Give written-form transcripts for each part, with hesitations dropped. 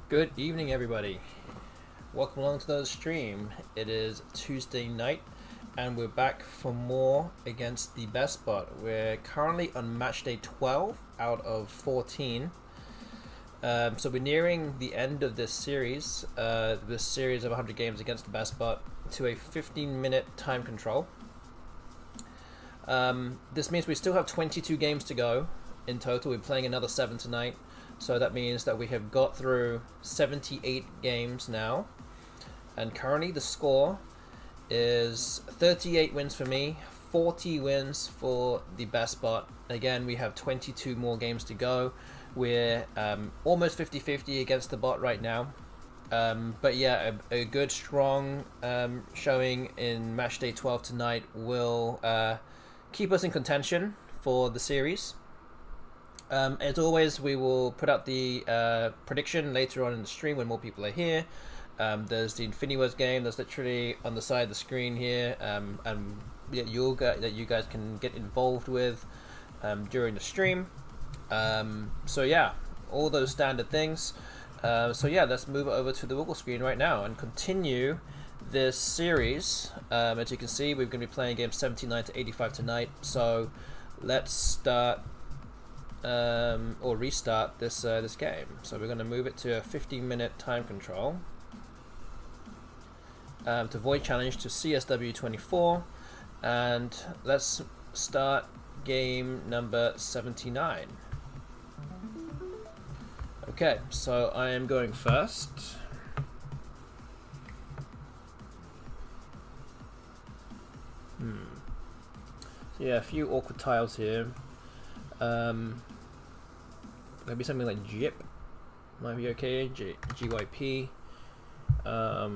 Good evening, everybody. Welcome along to the stream. It is Tuesday night, and we're back for more against the BESTBOT. We're currently on match day 12 out of 14. So we're nearing the end of this series of 100 games against the BESTBOT to a 15-minute time control. This means we still have 22 games to go in total. We're playing another 7 tonight. So that means that we have got through 78 games now. And currently the score is 38 wins for me, 40 wins for the BESTBOT. Again, we have 22 more games to go. We're almost 50-50 against the bot right now. But yeah, a good strong showing in match day 12 tonight will keep us in contention for the series. As always, we will put out the prediction later on in the stream when more people are here. There's the Infinity Wars game that's literally on the side of the screen here, and that you guys can get involved with during the stream. So yeah, all those standard things. So yeah, let's move over to the Wiggle screen right now and continue this series. As you can see, we're going to be playing games 79 to 85 tonight. So let's start. Or restart this game. So we're going to move it to a 15-minute time control. To void challenge to CSW 24, and let's start game number 79. Okay, so I am going first. So yeah, a few awkward tiles here. Maybe something like Jip might be okay. GYP. I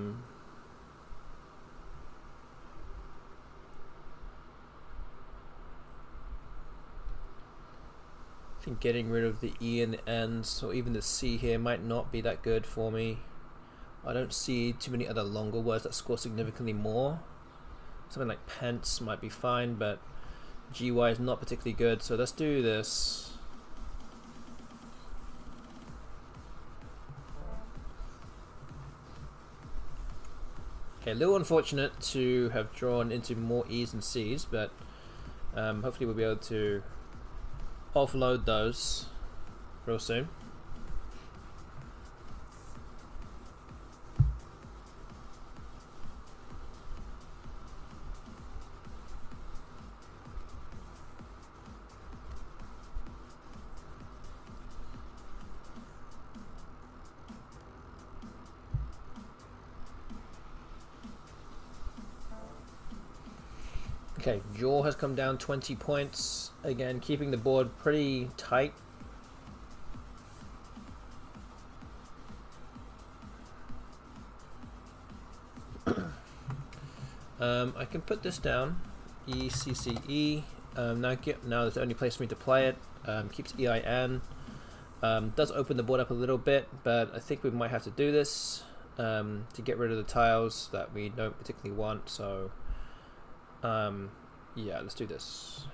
think getting rid of the E and the N's, or even the C here, might not be that good for me. I don't see too many other longer words that score significantly more. Something like pence might be fine, but GY is not particularly good, so let's do this. Okay, a little unfortunate to have drawn into more E's and C's, but hopefully we'll be able to offload those real soon. Okay, Jaw has come down 20 points. Again, keeping the board pretty tight. I can put this down. ECCE. Now there's the only place for me to play it. Keeps EIN. Does open the board up a little bit, but I think we might have to do this to get rid of the tiles that we don't particularly want. So yeah, let's do this.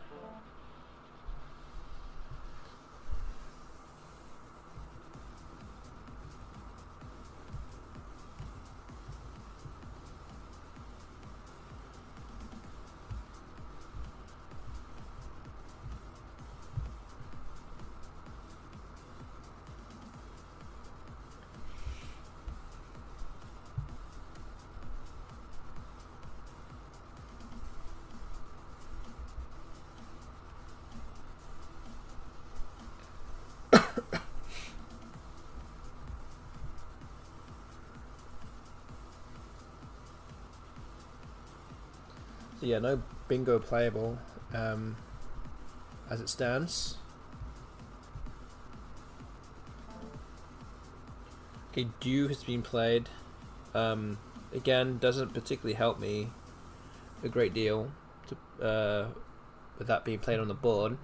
So yeah, no bingo playable as it stands. Okay, Dew has been played. Again, doesn't particularly help me a great deal to, with that being played on the board.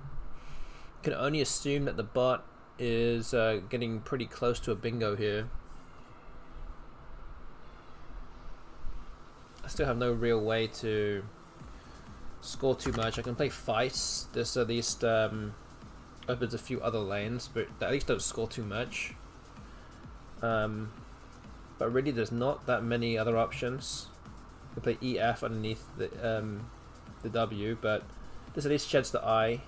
Can only assume that the bot is getting pretty close to a bingo here. I still have no real way to score too much. I can play Feist. This at least opens a few other lanes, but at least don't score too much. But really there's not that many other options. You can play EF underneath the W, but this at least sheds the I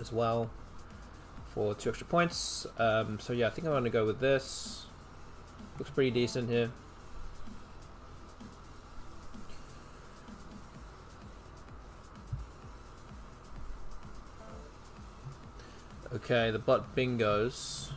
as well for 2 extra points. So yeah, I think I'm going to go with this. Looks pretty decent here. Okay, the bot bingos.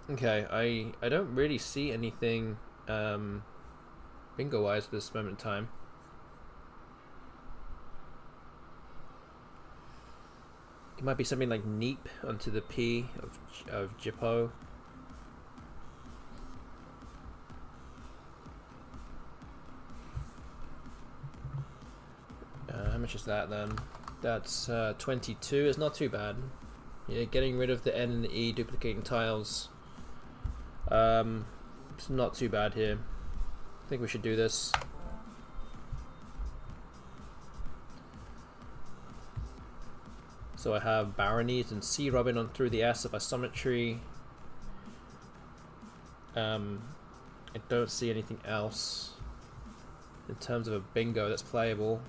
Okay, I don't really see anything bingo wise at this moment in time. It might be something like neep onto the P of Jippo. How much is that then? That's 22. It's not too bad. Yeah, getting rid of the N and the E, duplicating tiles. It's not too bad here. I think we should do this. So I have Baronies and C Robin on through the S of isometry. I don't see anything else in terms of a bingo that's playable.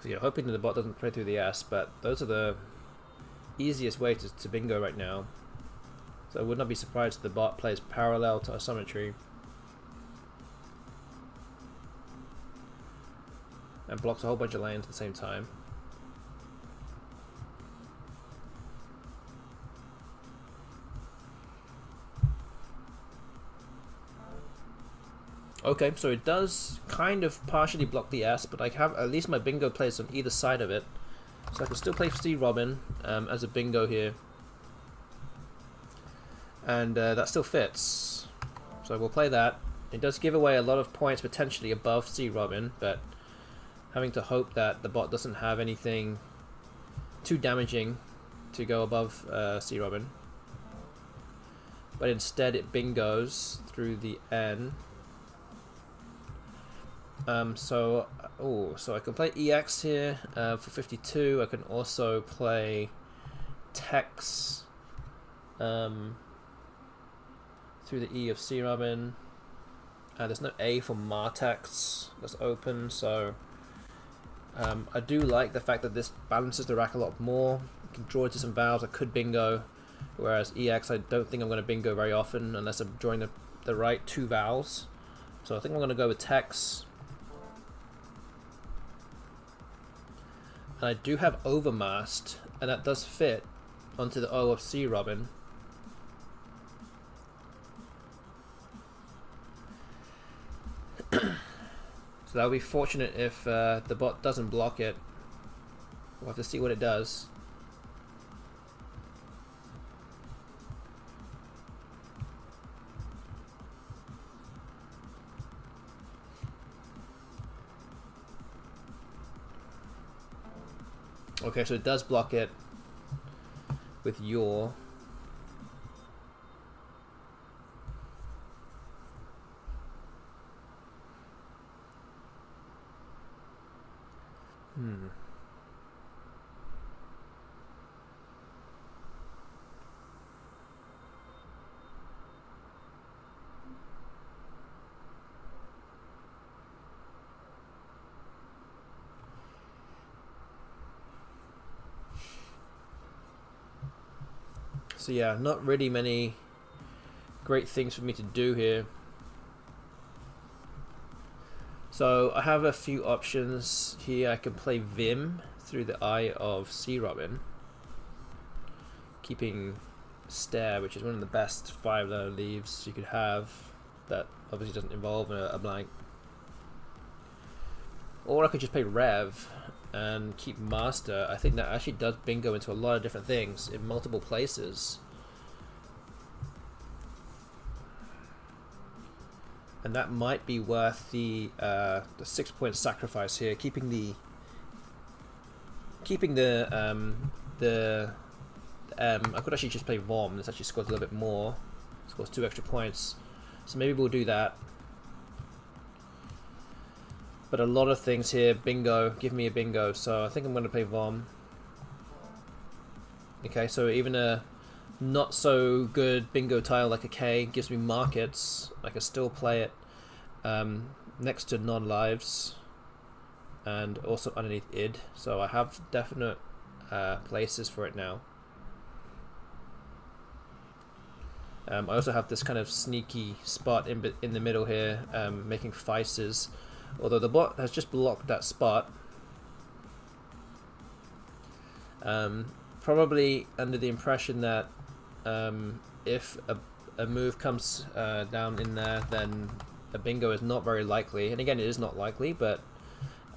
So yeah, hoping that the bot doesn't play through the S, but those are the easiest way to bingo right now. So I would not be surprised if the bot plays parallel to isometry and blocks a whole bunch of lanes at the same time. Okay, so it does kind of partially block the S, but I have at least my bingo plays on either side of it. So I can still play C Robin as a bingo here. And that still fits. So we'll play that. It does give away a lot of points potentially above C Robin, but having to hope that the bot doesn't have anything too damaging to go above C Robin. But instead it bingos through the N. So I can play EX here for 52. I can also play Tex through the E of C Robin. There's no A for Martex that's open, so I do like the fact that this balances the rack a lot more. I can draw into some valves. I could bingo, whereas EX I don't think I'm going to bingo very often unless I'm drawing the right 2 valves. So I think I'm going to go with Tex. And I do have Overmast, and that does fit onto the O of C Robin. So that would be fortunate if the bot doesn't block it. We'll have to see what it does. Okay, so it does block it with your. So yeah, not really many great things for me to do here. So I have a few options here. I can play Vim through the Eye of Sea Robin, keeping Stare, which is one of the best 5-letter leaves you could have. That obviously doesn't involve a blank. Or I could just play Rev and keep Master. I think that actually does bingo into a lot of different things in multiple places. And that might be worth the 6-point sacrifice here, keeping the I could actually just play Vom. This actually scores a little bit more. Scores 2 extra points. So maybe we'll do that. But a lot of things here. Bingo. Give me a bingo. So I think I'm going to play Vom. Okay, so even a not so good bingo tile like a K gives me markets. I can still play it next to non-lives and also underneath id. So I have definite places for it now. I also have this kind of sneaky spot in the middle here, making faces. Although the bot has just blocked that spot. Probably under the impression that if a move comes down in there, then a bingo is not very likely. And again, it is not likely, but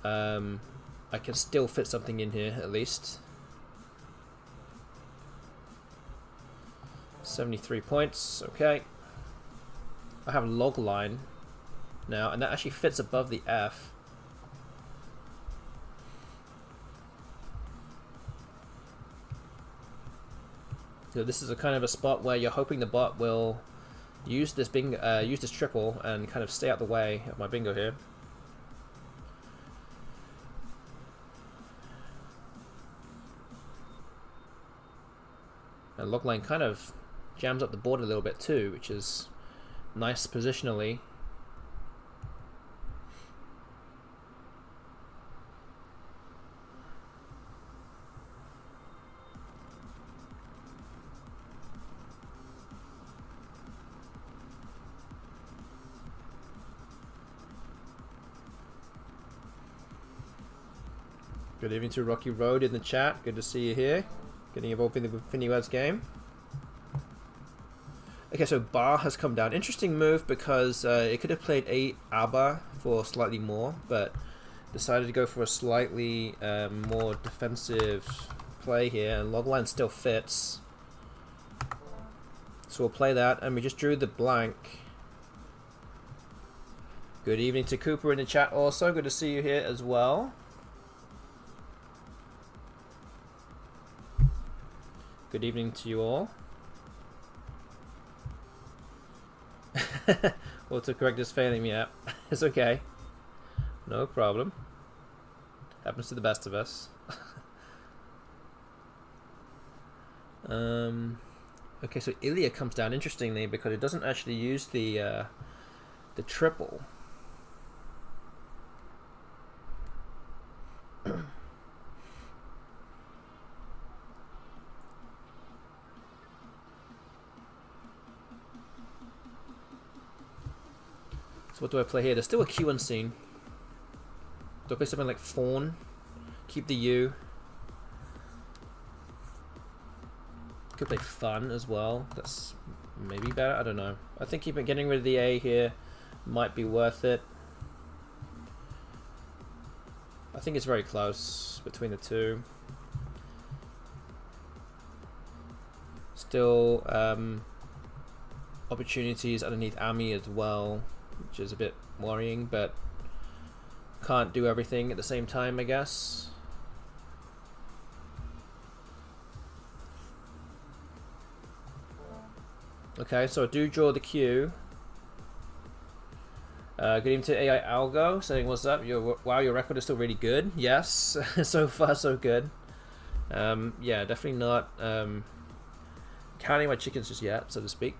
I can still fit something in here at least. 73 points, okay. I have log line now, and that actually fits above the F. So this is a kind of a spot where you're hoping the bot will use this use this triple and kind of stay out the way of my bingo here. And logline kind of jams up the board a little bit too, which is nice positionally. Good evening to Rocky Road in the chat. Good to see you here. Getting involved in the Finiwad's game. Okay, so Bar has come down. Interesting move because it could have played a ABBA for slightly more, but decided to go for a slightly more defensive play here, and logline still fits. So we'll play that, and we just drew the blank. Good evening to Cooper in the chat also. Good to see you here as well. Good evening to you all. Autocorrect is failing me up. It's okay. No problem. Happens to the best of us. Okay, so Ilya comes down interestingly because it doesn't actually use the triple. What do I play here? There's still a Q unseen. Do I play something like Fawn? Keep the U. Could play Fun as well. That's maybe better. I don't know. I think getting rid of the A here might be worth it. I think it's very close between the two. Still opportunities underneath Ami as well, which is a bit worrying, but can't do everything at the same time, I guess. Okay, so I do draw the Q. Good evening to AI Algo saying, what's up? Wow, your record is still really good. Yes, so far so good. Yeah, definitely not counting my chickens just yet, so to speak.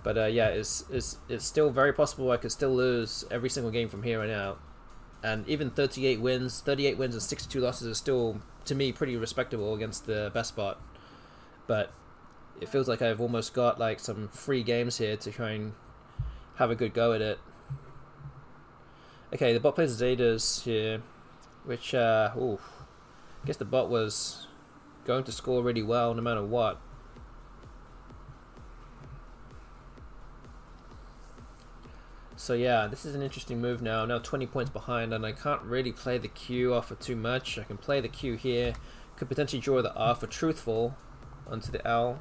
But yeah, it's still very possible I could still lose every single game from here on out. And even 38 wins and 62 losses is still, to me, pretty respectable against the BESTBOT. But it feels like I've almost got like some free games here to try and have a good go at it. Okay, the bot plays Zetas here, which I guess the bot was going to score really well no matter what. So yeah, this is an interesting move now. I'm now 20 points behind, and I can't really play the Q off for too much. I can play the Q here, could potentially draw the R for truthful onto the L,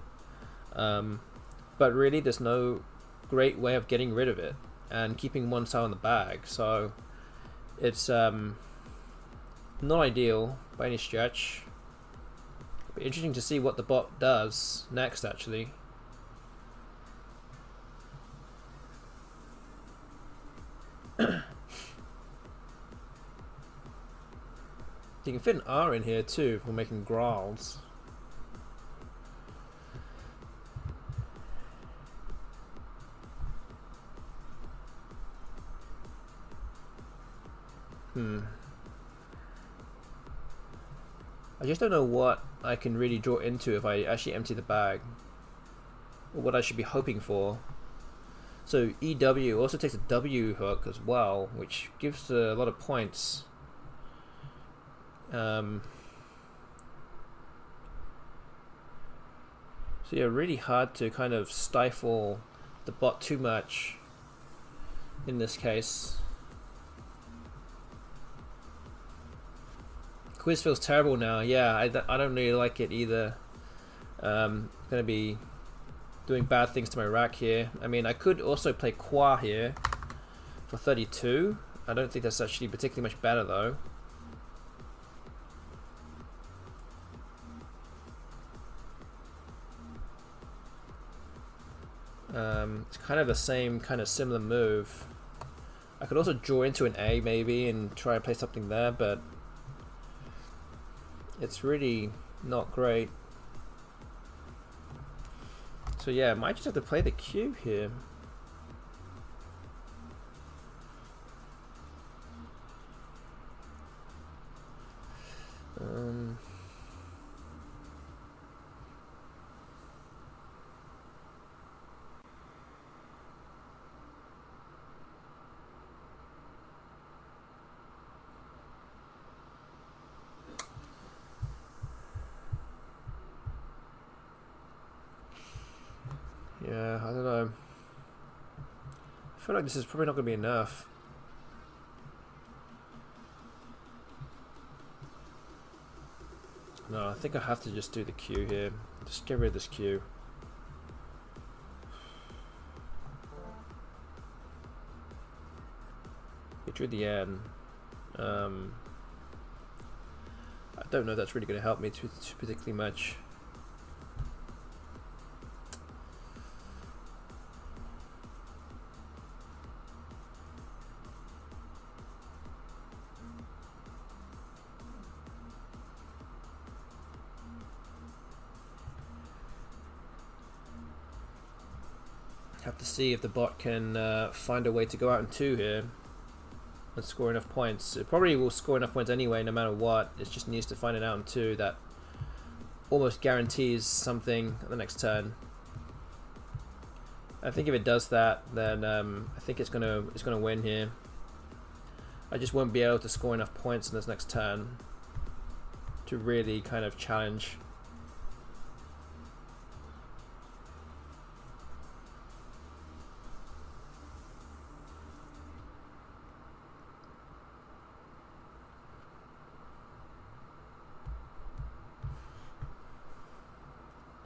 but really there's no great way of getting rid of it and keeping one tile in the bag. So it's not ideal by any stretch. It'll be interesting to see what the bot does next, actually. You can fit an R in here too if we're making growls. I just don't know what I can really draw into if I actually empty the bag, or what I should be hoping for. So EW also takes a W hook as well, which gives a lot of points. So yeah, really hard to kind of stifle the bot too much in this case. Quiz feels terrible now. Yeah, I don't really like it either. Going to be doing bad things to my rack here. I mean, I could also play Qua here for 32. I don't think that's actually particularly much better though. It's kind of the same kind of similar move. I could also draw into an A maybe and try and play something there, but it's really not great. So yeah, I might just have to play the Q here. Yeah, I don't know. I feel like this is probably not going to be enough. No, I think I have to just do the Q here. Just get rid of this Q. Get rid of the N. I don't know if that's really going to help me too particularly much. Have to see if the bot can find a way to go out in 2 here and score enough points. It probably will score enough points anyway, no matter what. It just needs to find it out in 2 that almost guarantees something at the next turn. I think if it does that, then I think it's gonna win here. I just won't be able to score enough points in this next turn to really kind of challenge.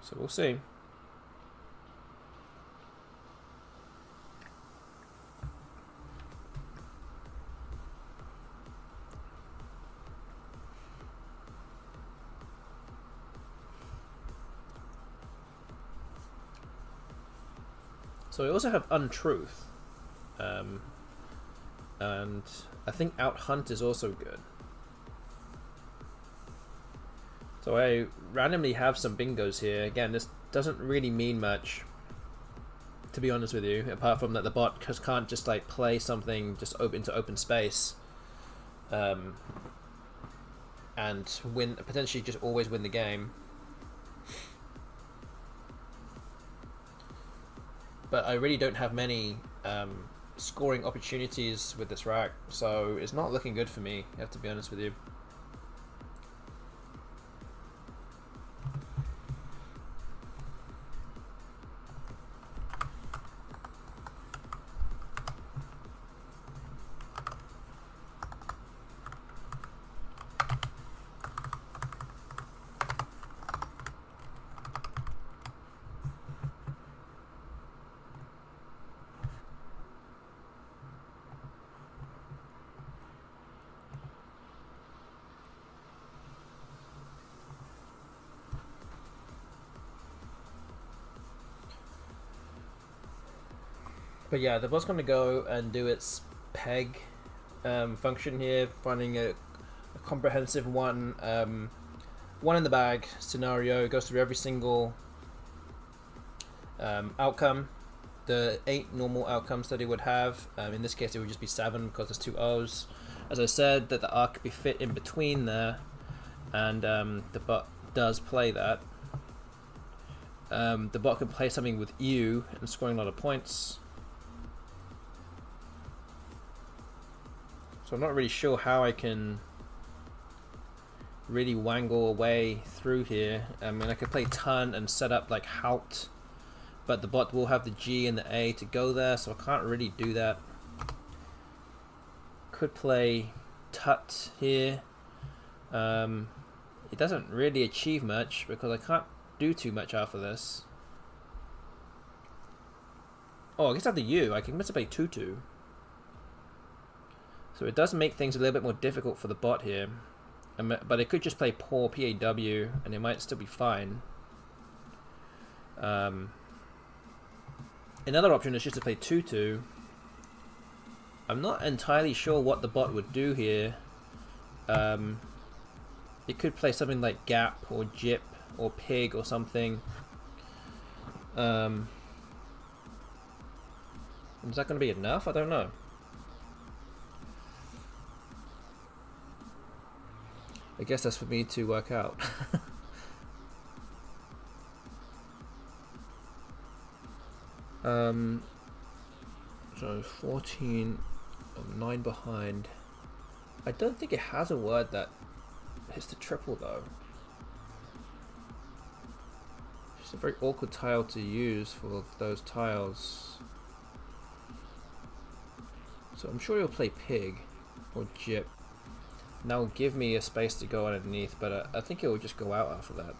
So we'll see. So we also have Untruth, and I think Out Hunt is also good. So I randomly have some bingos here. Again, this doesn't really mean much, to be honest with you, apart from that the bot can't just like play something just into open space, and potentially just always win the game. but I really don't have many scoring opportunities with this rack, so it's not looking good for me, I have to be honest with you. But yeah, the bot's going to go and do its peg function here, finding a comprehensive one in the bag scenario. It goes through every single outcome, the 8 normal outcomes that it would have. In this case, it would just be 7 because there's 2 O's. As I said, that the R could be fit in between there, and the bot does play that. The bot can play something with U and scoring a lot of points. So I'm not really sure how I can really wangle a way through here. I mean, I could play ton and set up like Halt, but the bot will have the G and the A to go there, so I can't really do that. Could play Tut here. It doesn't really achieve much because I can't do too much after this. Oh, I guess I have the U. I can play Tutu. So it does make things a little bit more difficult for the bot here. But it could just play poor PAW and it might still be fine. Another option is just to play Tutu. I'm not entirely sure what the bot would do here. It could play something like Gap or Jip or Pig or something. Is that going to be enough? I don't know. I guess that's for me to work out. So 14, 9 behind. I don't think it has a word that hits the triple though. It's a very awkward tile to use for those tiles. So I'm sure he'll play Pig or Jip. And that will give me a space to go underneath, but I think it will just go out after that.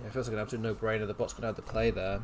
Yeah, it feels like an absolute no-brainer. The bot's going to have to play there.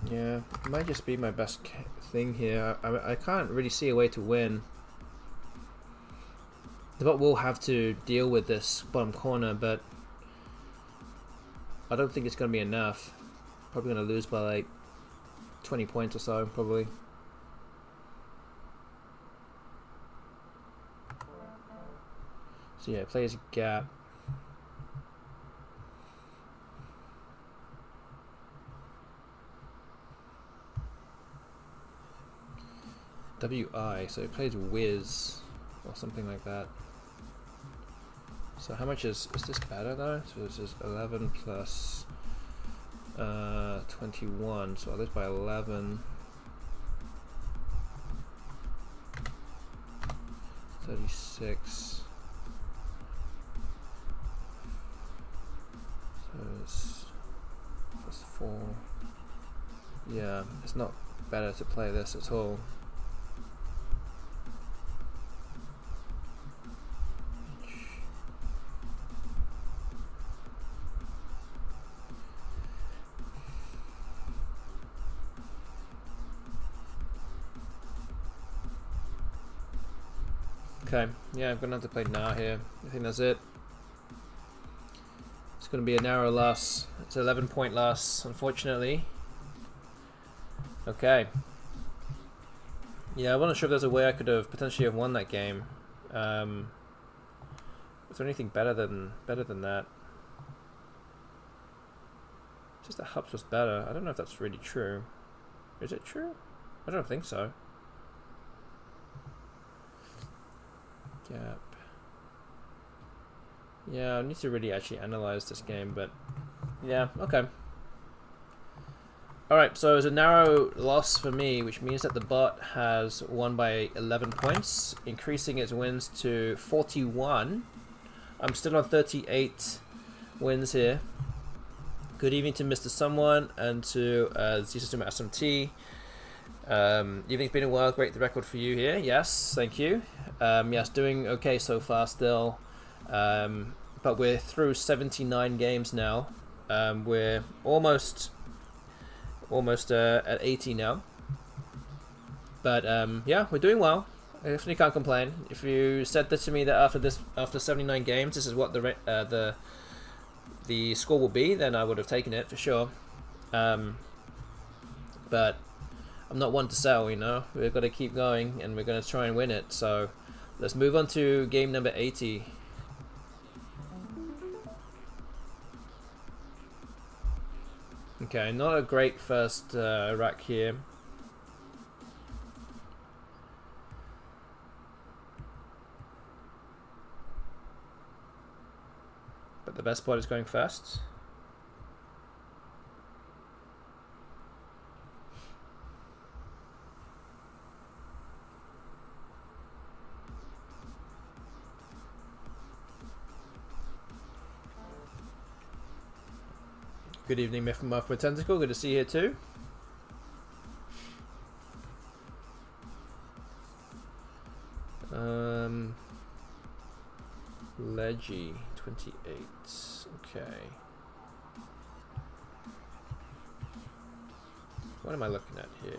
Yeah, it might just be my best thing here. I can't really see a way to win. The bot will have to deal with this bottom corner, but I don't think it's going to be enough. Probably going to lose by like 20 points or so, probably. So yeah, it plays a Gap. WI, so it plays Wiz or something like that. So how much is this better though? So this is 11 plus 21, so I lose by 11. 36. So it's plus 4. Yeah, it's not better to play this at all. Okay, yeah, I'm gonna have to play now here. I think that's it. It's gonna be a narrow loss. It's an 11-point loss, unfortunately. Okay. Yeah, I wasn't sure if there's a way I could have potentially have won that game. Is there anything better than that? It's just that Hubs was better. I don't know if that's really true. Is it true? I don't think so. Gap. Yeah, I need to really actually analyze this game, but yeah, okay. Alright, so it's a narrow loss for me, which means that the bot has won by 11 points, increasing its wins to 41. I'm still on 38 wins here. Good evening to Mr. Someone and to Z-System SMT. Evening's been a while. Great the record for you here. Yes, thank you. Yes, doing okay so far still. But we're through 79 games now. We're almost at 80 now. But yeah, we're doing well. I definitely can't complain. If you said this to me that after 79 games, this is what the score will be, then I would have taken it for sure. But I'm not one to sell, you know. We've got to keep going, and we're going to try and win it. So let's move on to game number 80. Okay, not a great first rack here. But the best spot is going first. Good evening, Myth and Muff with Tentacle. Good to see you here too. Leggy 28. Okay. What am I looking at here?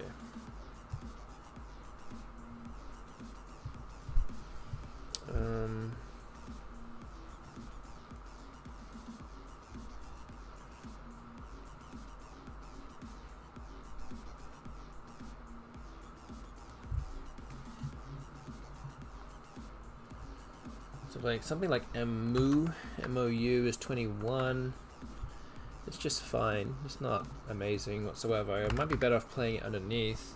So like something like MOU is 21. It's just fine. It's not amazing whatsoever. I might be better off playing it underneath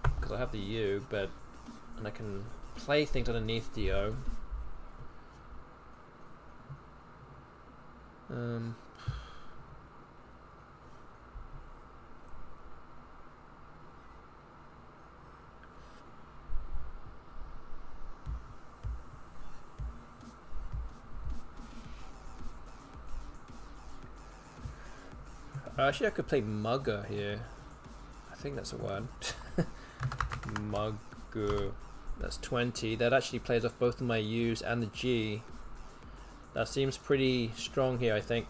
because I have the U, and I can play things underneath the O. Actually, I could play Mugger here. I think that's a word. Mugger. That's 20. That actually plays off both of my U's and the G. That seems pretty strong here, I think.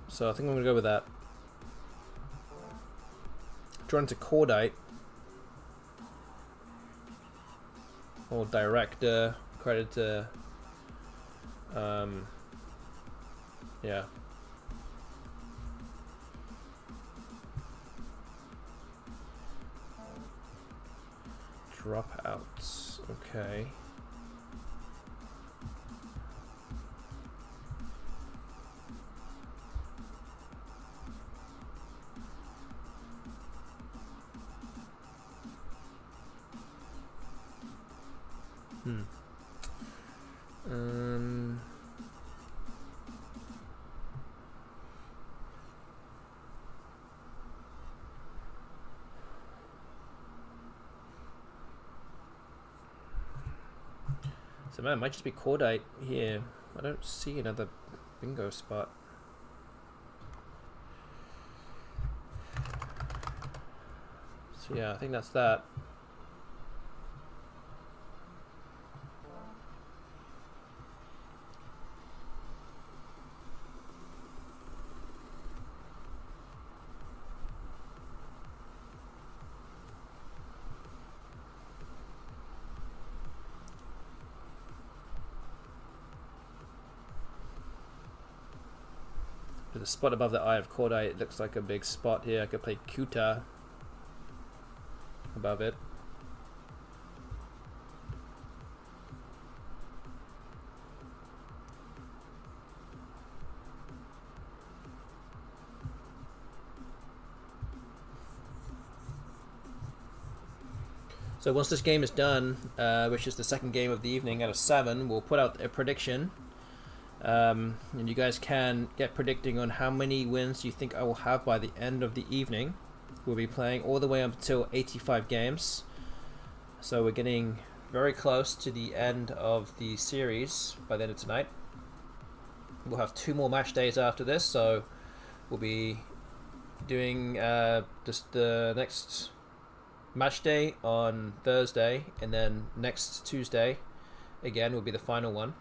So I think I'm going to go with that. Drawn to Cordite. Or Director. Creditor. Yeah. Dropouts. Okay. So man, it might just be Cordite here. I don't see another bingo spot. So yeah, I think that's that. The spot above the Eye of Cordite, it looks like a big spot here. I could play Kuta above it. So once this game is done, which is the second game of the evening out of 7, we'll put out a prediction. And you guys can get predicting on how many wins you think I will have by the end of the evening. We'll be playing all the way up until 85 games. So we're getting very close to the end of the series by the end of tonight. We'll have 2 more match days after this, so we'll be doing just the next match day on Thursday, and then next Tuesday again will be the final one.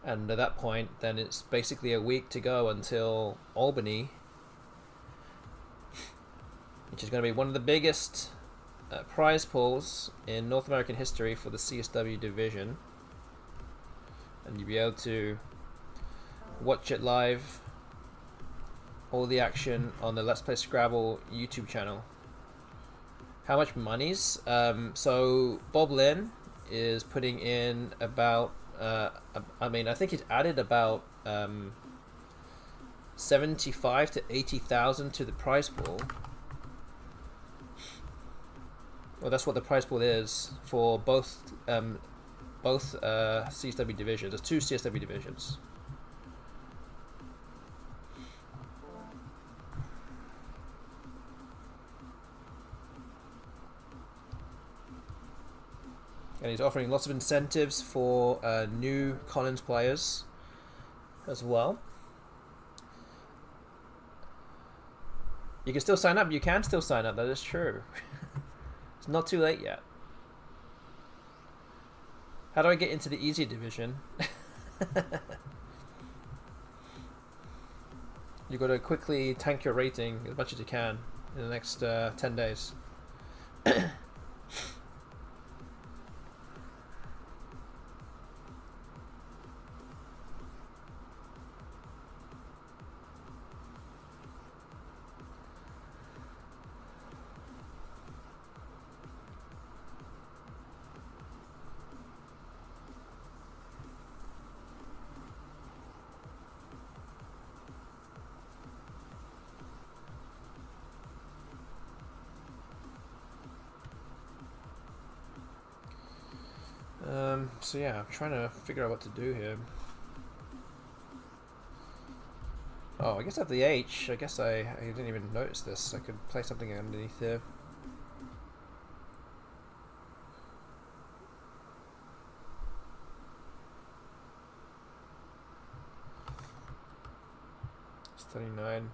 And at that point, then it's basically a week to go until Albany, which is going to be one of the biggest prize pools in North American history for the CSW division. And you'll be able to watch it live, all the action on the Let's Play Scrabble YouTube channel. How much monies? So Bob Lynn is putting in about I mean, I think he's added about 75 to 80,000 to the prize pool. Well, that's what the prize pool is for both CSW divisions. There's 2 CSW divisions. And he's offering lots of incentives for new Collins players as well. You can still sign up. You can still sign up. That is true. It's not too late yet. How do I get into the easy division? You've got to quickly tank your rating as much as you can in the next 10 days. So yeah, I'm trying to figure out what to do here. Oh, I guess I have the H. I guess I didn't even notice this. I could play something underneath here. It's 39.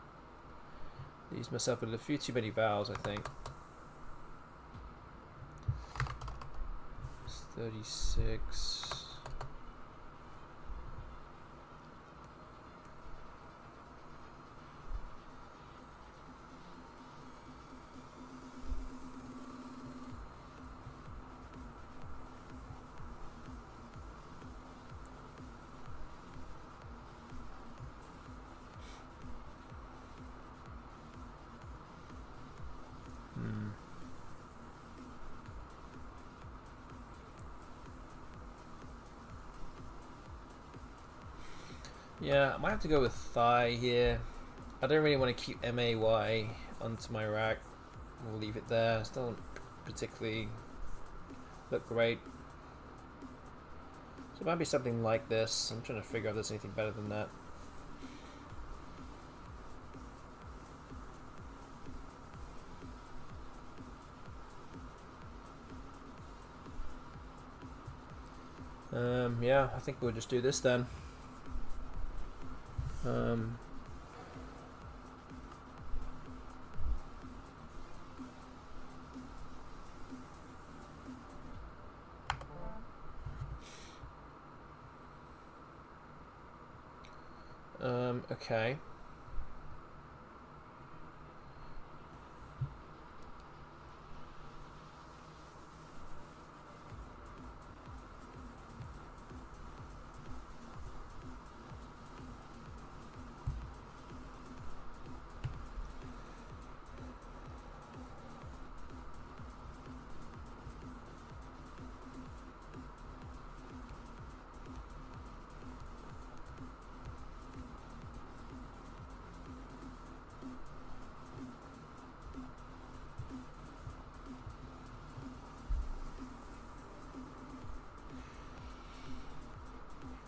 Leaves myself with a few too many vowels, I think. 36. Yeah, I might have to go with thigh here. I don't really want to keep MAY onto my rack. We'll leave it there. Still don't particularly look great. So it might be something like this. I'm trying to figure out if there's anything better than that. Yeah, I think we'll just do this then. Okay.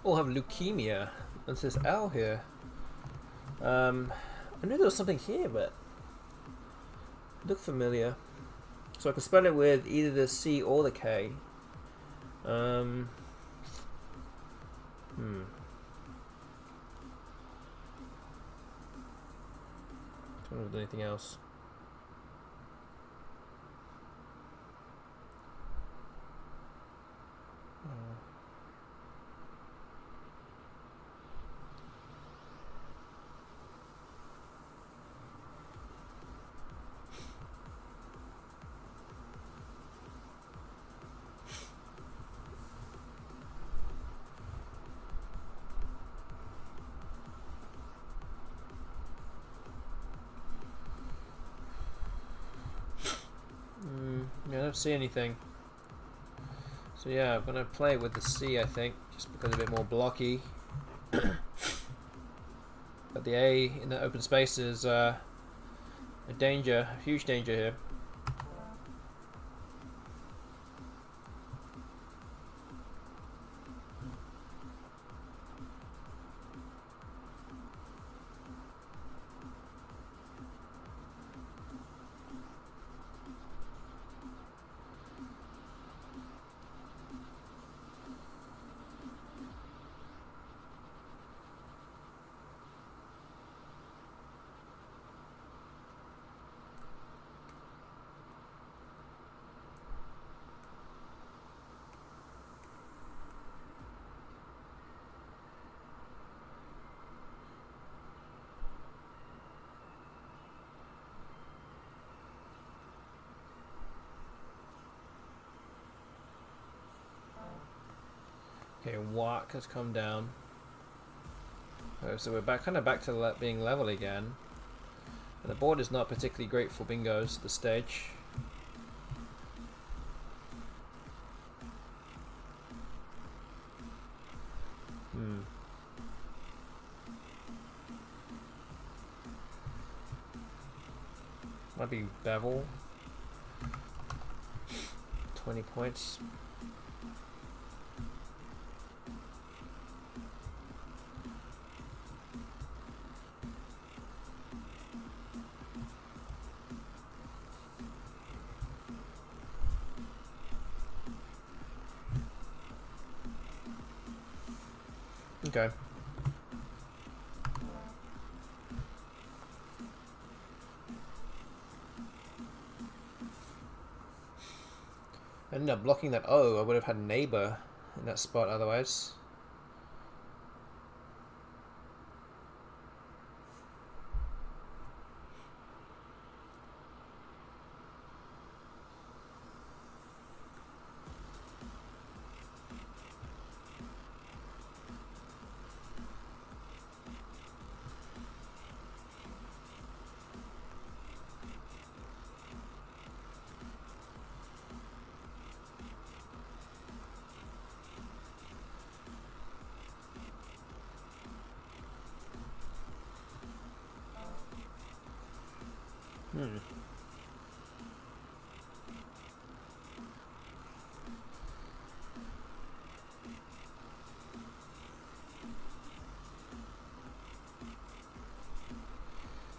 All have leukemia. It says L here. I knew there was something here, but it looked familiar. So I can spell it with either the C or the K. Don't know if there's anything else. Yeah, I don't see anything. So yeah, I'm gonna play with the C, I think, just because it's a bit more blocky. But the A in the open space is a danger, a huge danger here. Okay, walk has come down. So we're kind of back to being level again. And the board is not particularly great for bingos, the stage. Might be bevel. 20 points. Okay. I ended up blocking that O. I would have had neighbor in that spot otherwise.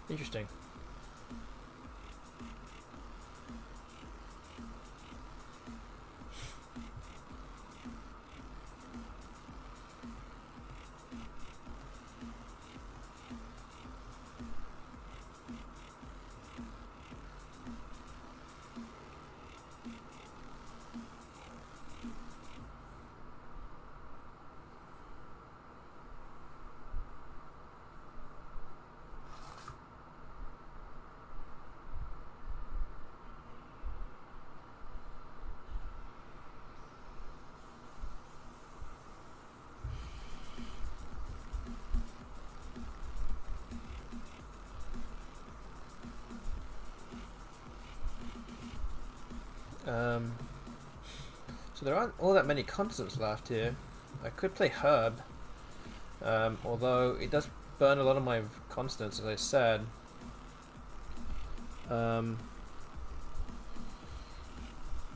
Interesting. So there aren't all that many constants left here. I could play Herb, although it does burn a lot of my constants, as I said.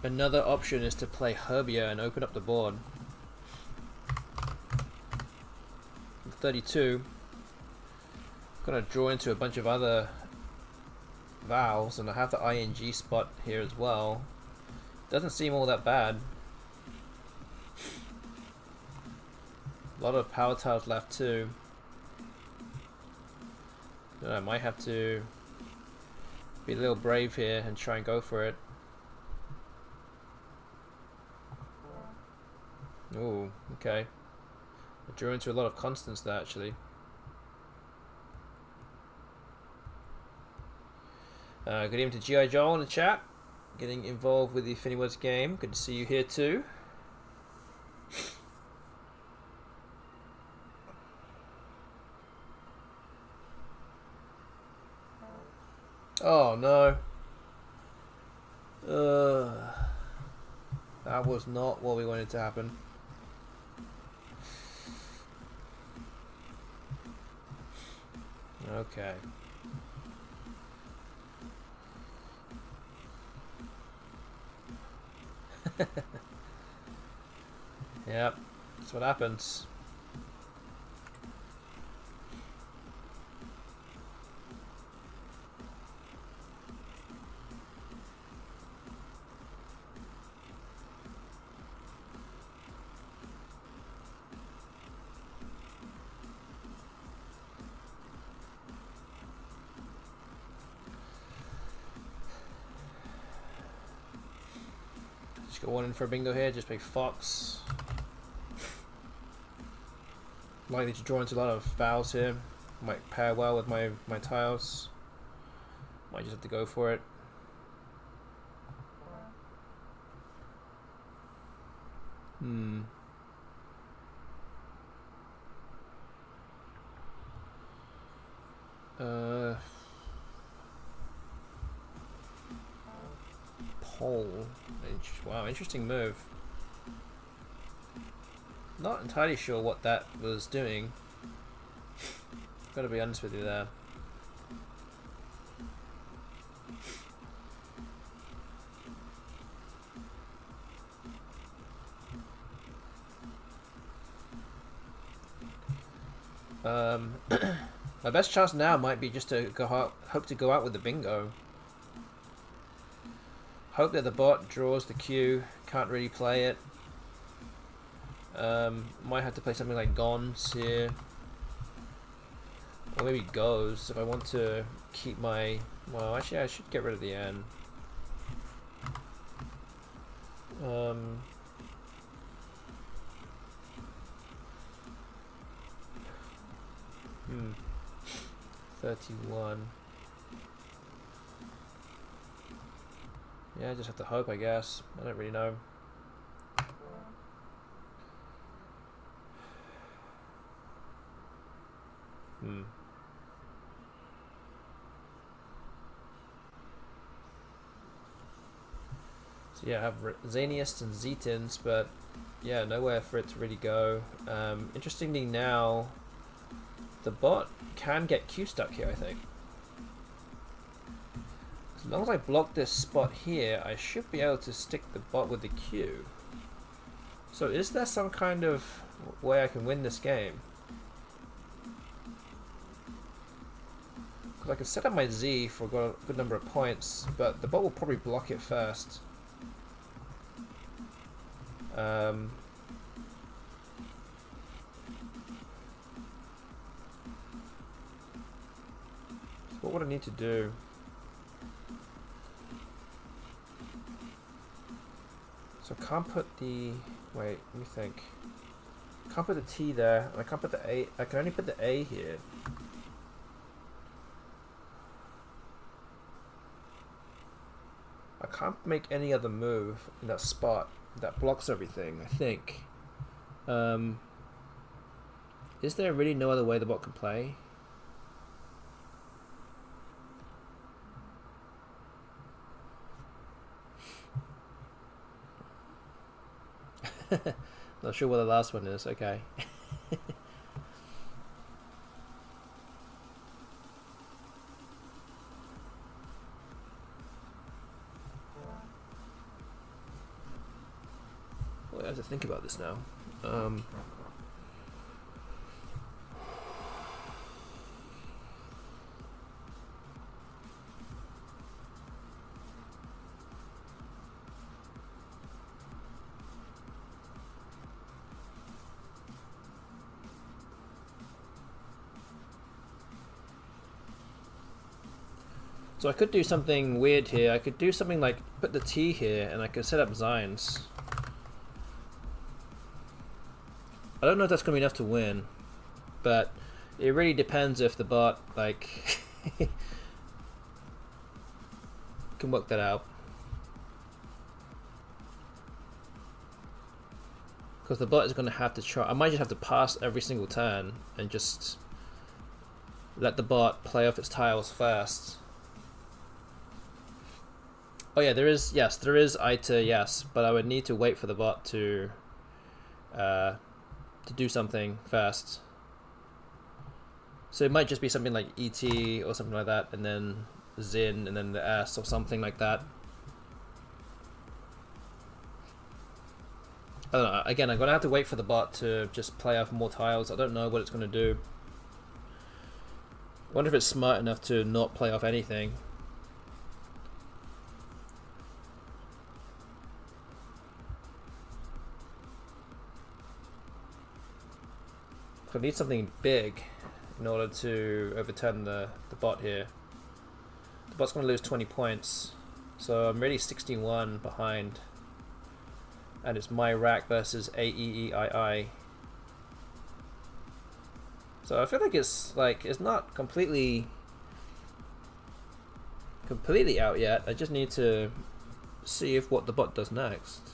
Another option is to play Herbia and open up the board. 32. Gonna draw into a bunch of other vowels, and I have the ing spot here as well. Doesn't seem all that bad. A lot of power tiles left too. I might have to be a little brave here and try and go for it. Ooh, okay. I drew into a lot of constants there actually. Good evening to G.I. Joel in the chat. Getting involved with the Infinity Words game. Good to see you here too. Oh no. That was not what we wanted to happen. Okay. Yep, that's what happens. Just got one in for a bingo here, just big fox. Likely to draw into a lot of vowels here. Might pair well with my tiles. Might just have to go for it. Pole. Wow, interesting move. Not entirely sure what that was doing. Gotta be honest with you there. My best chance now might be just to hope to go out with the bingo. Hope that the bot draws the cue. Can't really play it. Might have to play something like Gons here. Or maybe Goes if I want to keep my... Well, actually I should get rid of the N. 31. Yeah, I just have to hope, I guess. I don't really know. So yeah, I have Zaniest and Zetins, but yeah, nowhere for it to really go. Interestingly now, the bot can get Q stuck here, I think. As long as I block this spot here, I should be able to stick the bot with the Q. So is there some kind of way I can win this game? Because I can set up my Z for a good number of points, but the bot will probably block it first. What would I need to do? So I can't put the... Wait, let me think. I can't put the T there, and I can't put the A... I can only put the A here. I can't make any other move in that spot that blocks everything, I think. Is there really no other way the bot can play? Not sure what the last one is. Okay. Well, I have to think about this now. So I could do something weird here. I could do something like put the T here, and I could set up Zines. I don't know if that's going to be enough to win, but it really depends if the bot like can work that out. Because the bot is going to have to try. I might just have to pass every single turn and just let the bot play off its tiles first. Oh yeah, there is, yes, there is ITA, yes, but I would need to wait for the bot to do something first. So it might just be something like ET or something like that, and then Zin, and then the S or something like that. I don't know, again, I'm going to have to wait for the bot to just play off more tiles. I don't know what it's going to do. I wonder if it's smart enough to not play off anything. I need something big in order to overturn the bot here. The bot's going to lose 20 points, so I'm really 61 behind. And it's my rack versus AEEII. So I feel like it's not completely out yet. I just need to see if what the bot does next.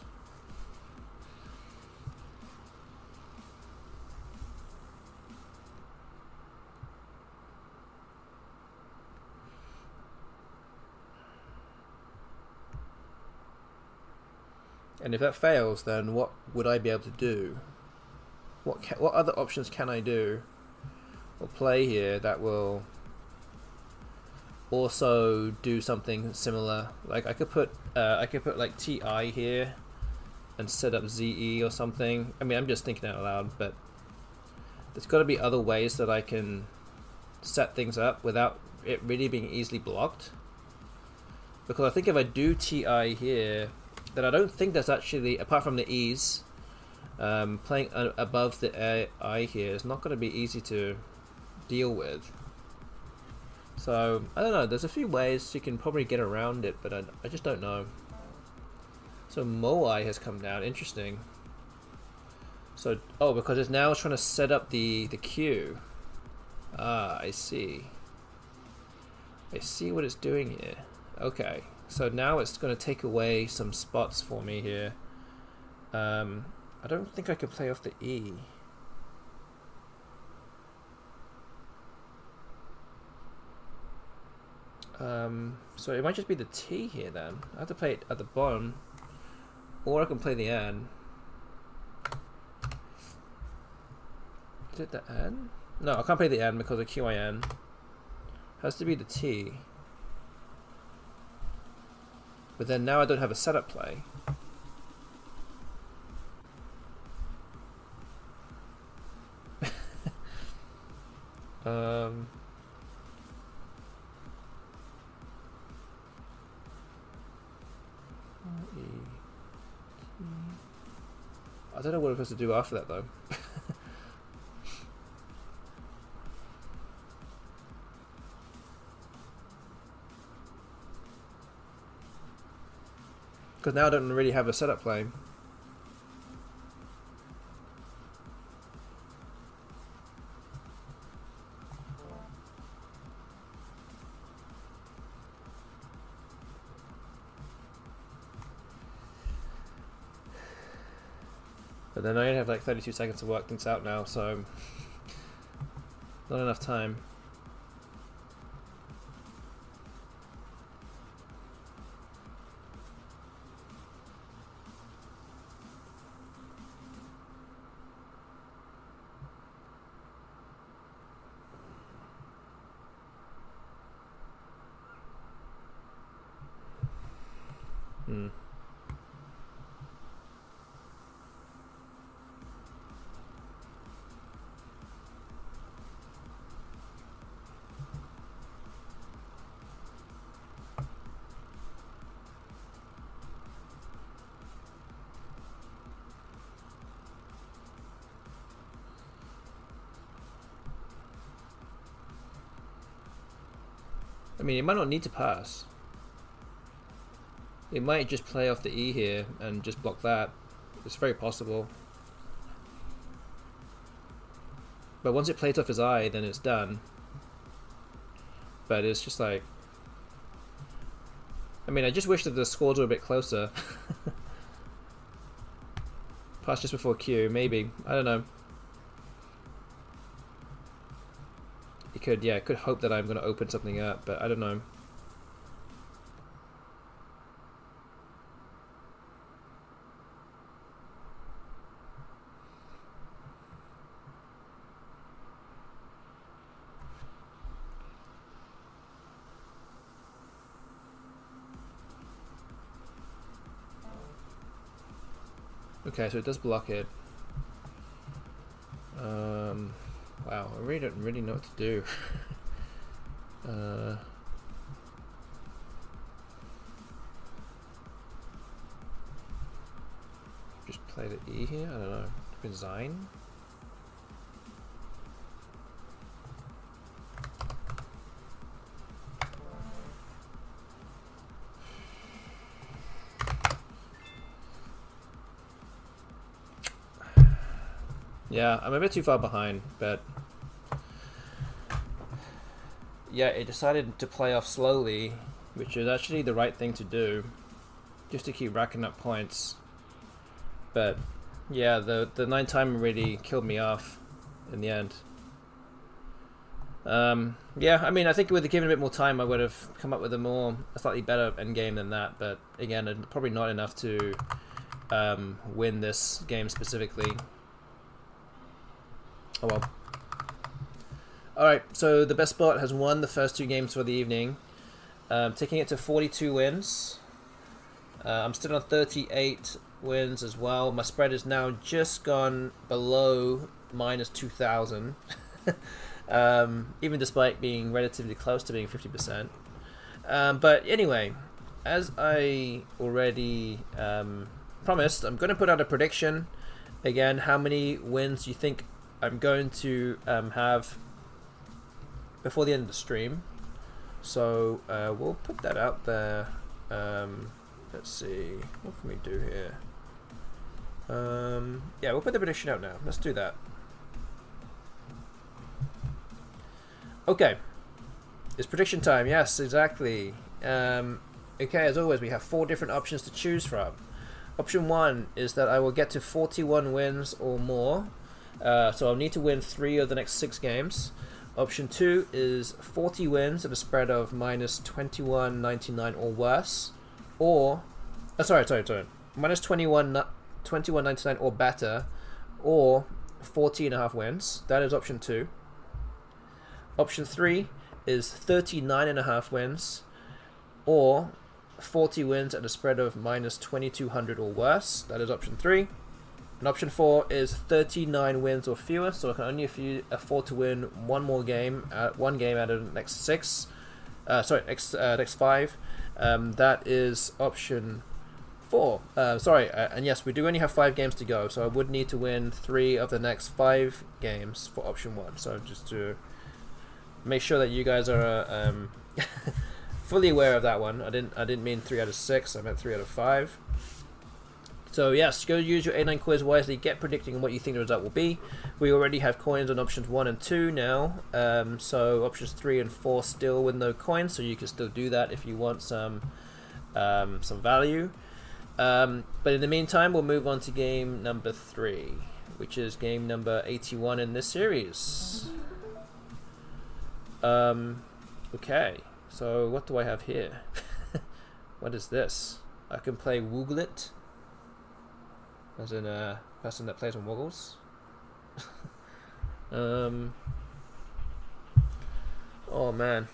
And if that fails, then what would I be able to do? What other options can I do or play here that will also do something similar? Like I could put like TI here and set up ZE or something. I mean, I'm just thinking out loud, but there's got to be other ways that I can set things up without it really being easily blocked. Because I think if I do TI here, then I don't think that's actually, apart from the E's, playing above the I here is not going to be easy to deal with. So, I don't know, there's a few ways you can probably get around it, but I just don't know. So Moai has come down, interesting. So, oh, because it's now trying to set up the queue. Ah, I see. I see what it's doing here. Okay. So now it's going to take away some spots for me here. I don't think I can play off the E. So it might just be the T here then. I have to play it at the bottom, or I can play the N. Is it the N? No, I can't play the N because of QIN. Has to be the T. But then now I don't have a setup play. I don't know what I'm supposed to do after that though. Because now I don't really have a setup play. But then I only have like 32 seconds to work things out now, so not enough time. I mean, it might not need to pass. It might just play off the E here and just block that. It's very possible. But once it plays off his I, then it's done. But it's just like... I mean, I just wish that the scores were a bit closer. Pass just before Q, maybe. I don't know. It could, yeah, it could hope that I'm going to open something up, but I don't know. Okay, so it does block it. Wow, I really don't really know what to do. Just play the E here, I don't know. Resign? Yeah, I'm a bit too far behind, but yeah, it decided to play off slowly, which is actually the right thing to do, just to keep racking up points. But yeah, the 9 timer really killed me off in the end. Yeah, I mean, I think with given a bit more time, I would have come up with a slightly better end game than that. But again, probably not enough to win this game specifically. Oh well. Alright, so the BESTBOT has won the first 2 games for the evening, taking it to 42 wins. I'm still on 38 wins as well. My spread is now just gone below minus 2,000, even despite being relatively close to being 50%. But anyway, as I already promised, I'm going to put out a prediction. Again, how many wins you think I'm going to have before the end of the stream. So we'll put that out there. Let's see, what can we do here? Yeah, we'll put the prediction out now. Let's do that. Okay, it's prediction time. Yes, exactly. Okay, as always, we have 4 different options to choose from. Option 1 is that I will get to 41 wins or more. So I'll need to win 3 of the next 6 games. Option 2 is 40 wins at a spread of minus 21.99 or worse. Or, sorry. Minus 21.99 or better. Or 40.5 wins. That is option 2. Option 3 is 39.5 wins. Or 40 wins at a spread of minus 2,200 or worse. That is option 3. And option 4 is 39 wins or fewer, so I can only afford to win one game out of the next 6. Next 5. That is option 4. And yes, we do only have 5 games to go, so I would need to win 3 of the next 5 games for option 1. So just to make sure that you guys are fully aware of that one. I didn't mean 3 out of 6. I meant 3 out of 5. So yes, go use your A9 quiz wisely, get predicting what you think the result will be. We already have coins on options 1 and 2 now, so options 3 and 4 still with no coins, so you can still do that if you want some value. But in the meantime, we'll move on to game number 3, which is game number 81 in this series. Okay, so what do I have here? What is this? I can play Wooglet. As in a person that plays on Woggles. Oh man.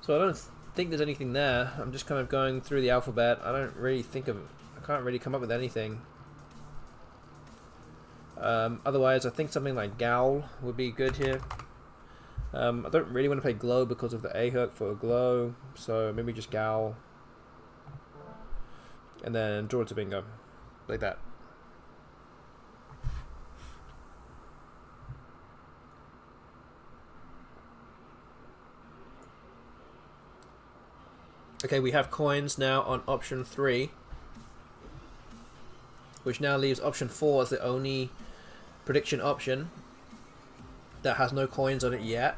So I don't think there's anything there. I'm just kind of going through the alphabet. I don't really think of... I can't really come up with anything. Otherwise, I think something like Gowl would be good here. I don't really want to play Glow because of the A hook for a Glow, so maybe just Gowl. And then draw to bingo. Like that. Okay, we have coins now on option 3. Which now leaves option 4 as the only prediction option that has no coins on it yet.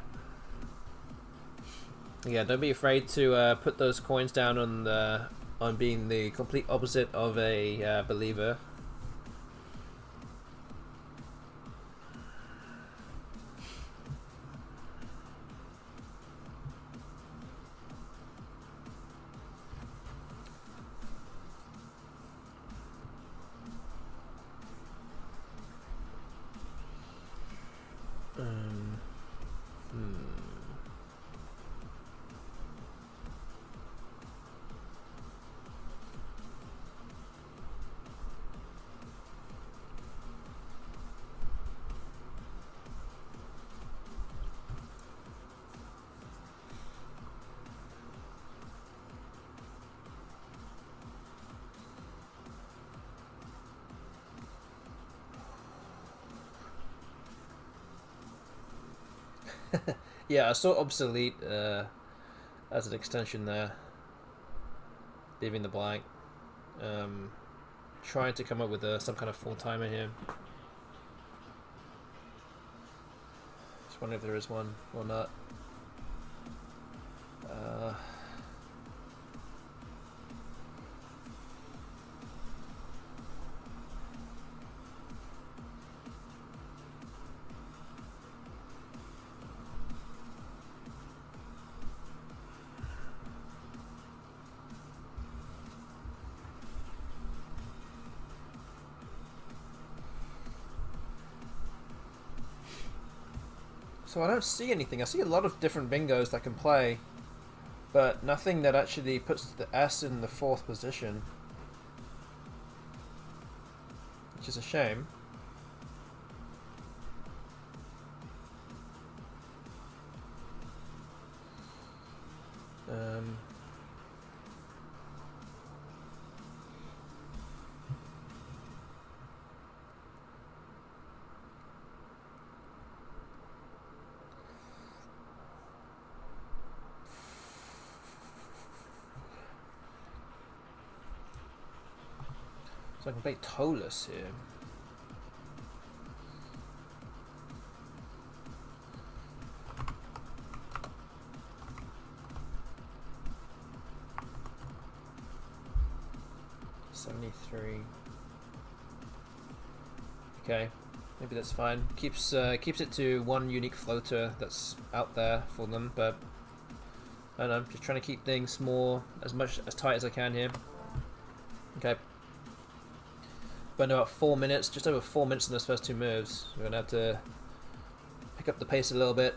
Yeah, don't be afraid to put those coins down on being the complete opposite of a believer. Yeah, I saw obsolete as an extension there, leaving the blank. Trying to come up with some kind of full timer here. Just wondering if there is one or not. So I don't see anything. I see a lot of different bingos that can play, but nothing that actually puts the S in the 4th position, which is a shame. So I can play Tolus here. Okay, maybe that's fine. Keeps it to one unique floater that's out there for them, but I don't know. Just trying to keep things as tight as I can here. Okay. But in about 4 minutes, just over 4 minutes in those first 2 moves, we're gonna have to pick up the pace a little bit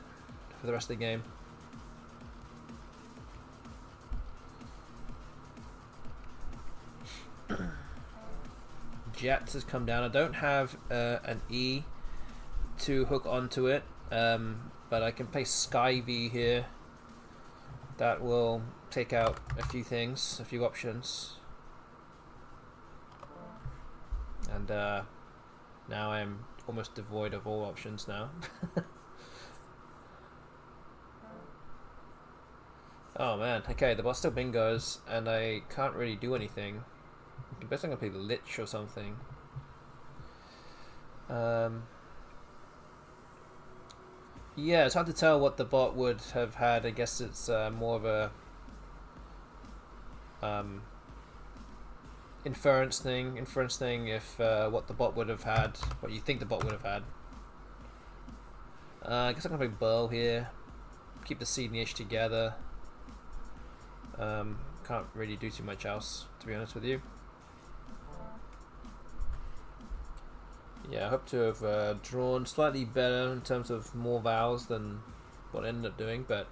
for the rest of the game. Jet has come down. I don't have an E to hook onto it, but I can play Skyv here. That will take out a few things, a few options. And now I'm almost devoid of all options now. Oh man, okay, the bot still bingos, and I can't really do anything. I guess I'm gonna play the Lich or something. Yeah, it's hard to tell what the bot would have had. I guess it's more of a inference thing if what the bot would have had, what you think the bot would have had. I guess I'm gonna play Bow here, keep the seed and the H together. Can't really do too much else, to be honest with you. Yeah, I hope to have drawn slightly better in terms of more vowels than what I ended up doing, but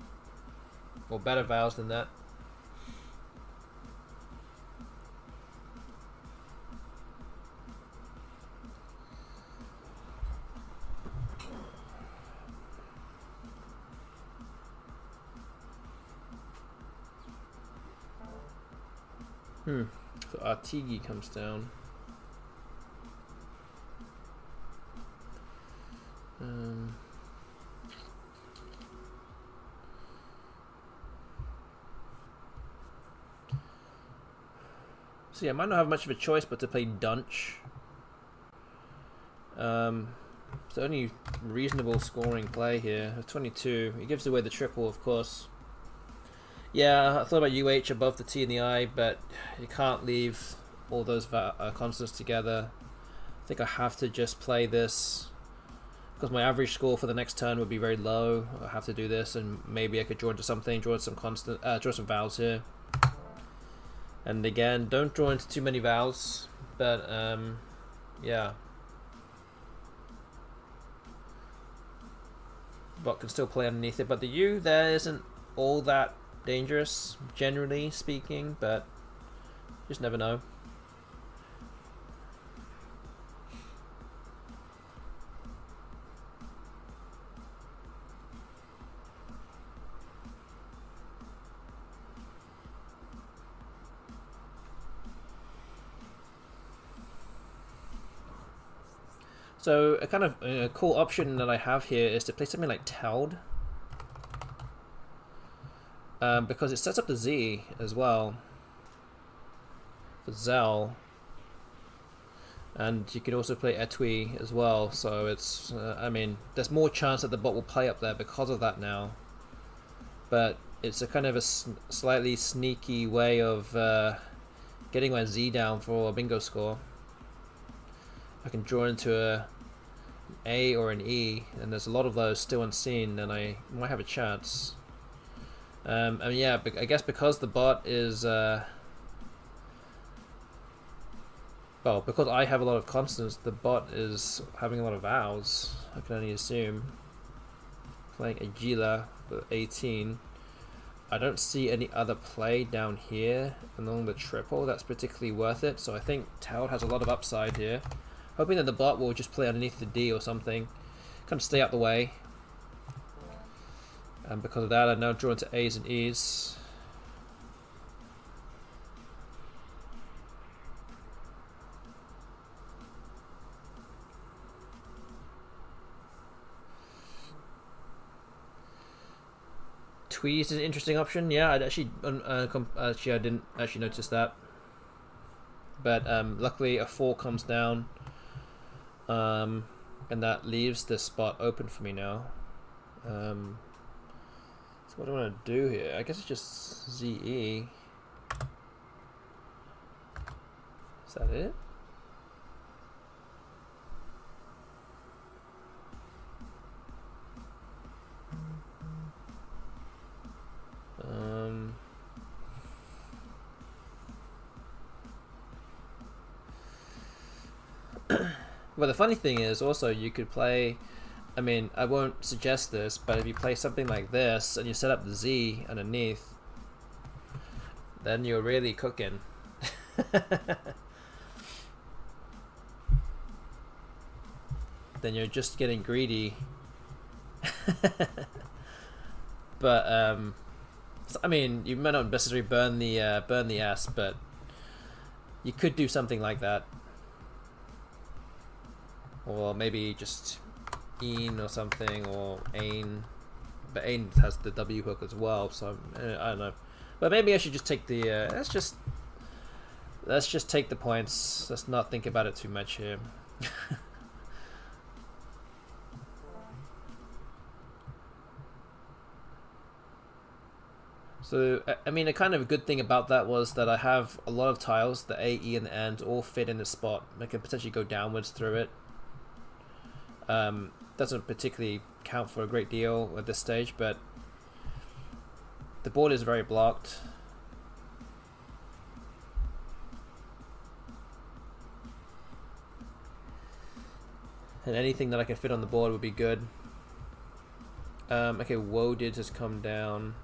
or better vowels than that. So Artigi comes down. So yeah, I might not have much of a choice but to play Dunch. It's the only reasonable scoring play here. 22. He gives away the triple, of course. Yeah, I thought about UH above the T and the I, but you can't leave all those constants together. I think I have to just play this because my average score for the next turn would be very low. I have to do this, and maybe I could draw into something, draw some vowels here. And again, don't draw into too many vowels, but yeah. Bot can still play underneath it, but the U there isn't all that dangerous, generally speaking, but you just never know. So a kind of cool option that I have here is to play something like Teld. Because it sets up the Z as well for Zell, and you can also play Etui as well, so it's I mean, there's more chance that the bot will play up there because of that now, but it's a kind of a slightly sneaky way of getting my Z down for a bingo score. I can draw into an A or an E, and there's a lot of those still unseen, and I might have a chance. I mean, yeah, I guess because the bot is, well, because I have a lot of constants, the bot is having a lot of vowels. I can only assume. Playing Agila for 18. I don't see any other play down here along the triple that's particularly worth it, so I think Teld has a lot of upside here. Hoping that the bot will just play underneath the D or something. Kind of stay out the way. And because of that, I'm now drawn to A's and E's. Tweez is an interesting option. Yeah, I didn't actually notice that. But luckily, a 4 comes down, and that leaves this spot open for me now. So what do I want to do here? I guess it's just ZE. Is that it? Well, the funny thing is also you could play, I mean, I won't suggest this, but if you play something like this and you set up the Z underneath, then you're really cooking. Then you're just getting greedy. But I mean, you might not necessarily burn the S, but you could do something like that, or maybe just Een or something, or Ain. But Ain has the W hook as well, so I don't know. But maybe I should just take the let's just take the points. Let's not think about it too much here. So, I mean, a kind of good thing about that was that I have a lot of tiles, the A, E, and the N all fit in this spot. I can potentially go downwards through it. Doesn't particularly count for a great deal at this stage, but the board is very blocked. And anything that I can fit on the board would be good. Okay, Woe did just come down.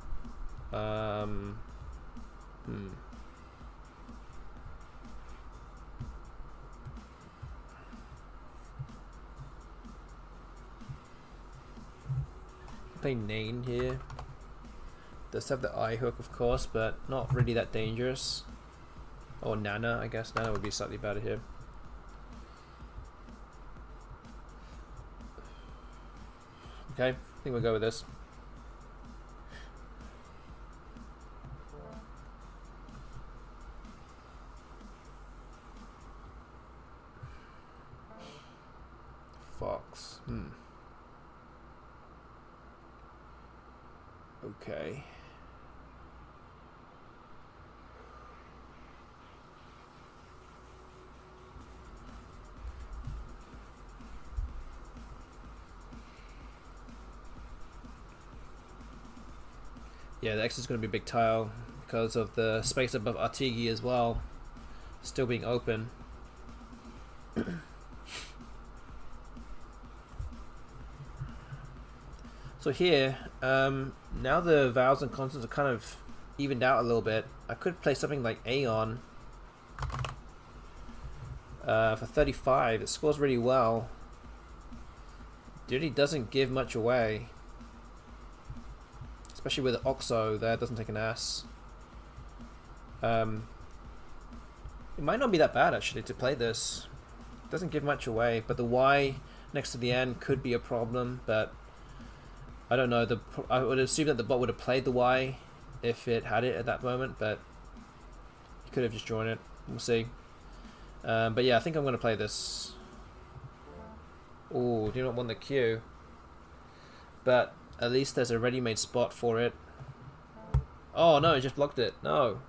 Hmm. Play Nain here. Does have the eye hook, of course, but not really that dangerous. Or Nana, I guess. Nana would be slightly better here. Okay, I think we'll go with this. Fox. Okay. Yeah, the X is going to be a big tile because of the space above Artigi as well, still being open. So here, now the vowels and consonants are kind of evened out a little bit. I could play something like Aeon for 35. It scores really well. It really doesn't give much away. Especially with the Oxo there, doesn't take an ass. It might not be that bad actually to play this. It doesn't give much away, but the Y next to the N could be a problem, but I don't know. I would assume that the bot would have played the Y if it had it at that moment, but he could have just drawn it. We'll see. But yeah, I think I'm going to play this. Oh, do not want the Q. But at least there's a ready-made spot for it. Oh no, it just blocked it. No.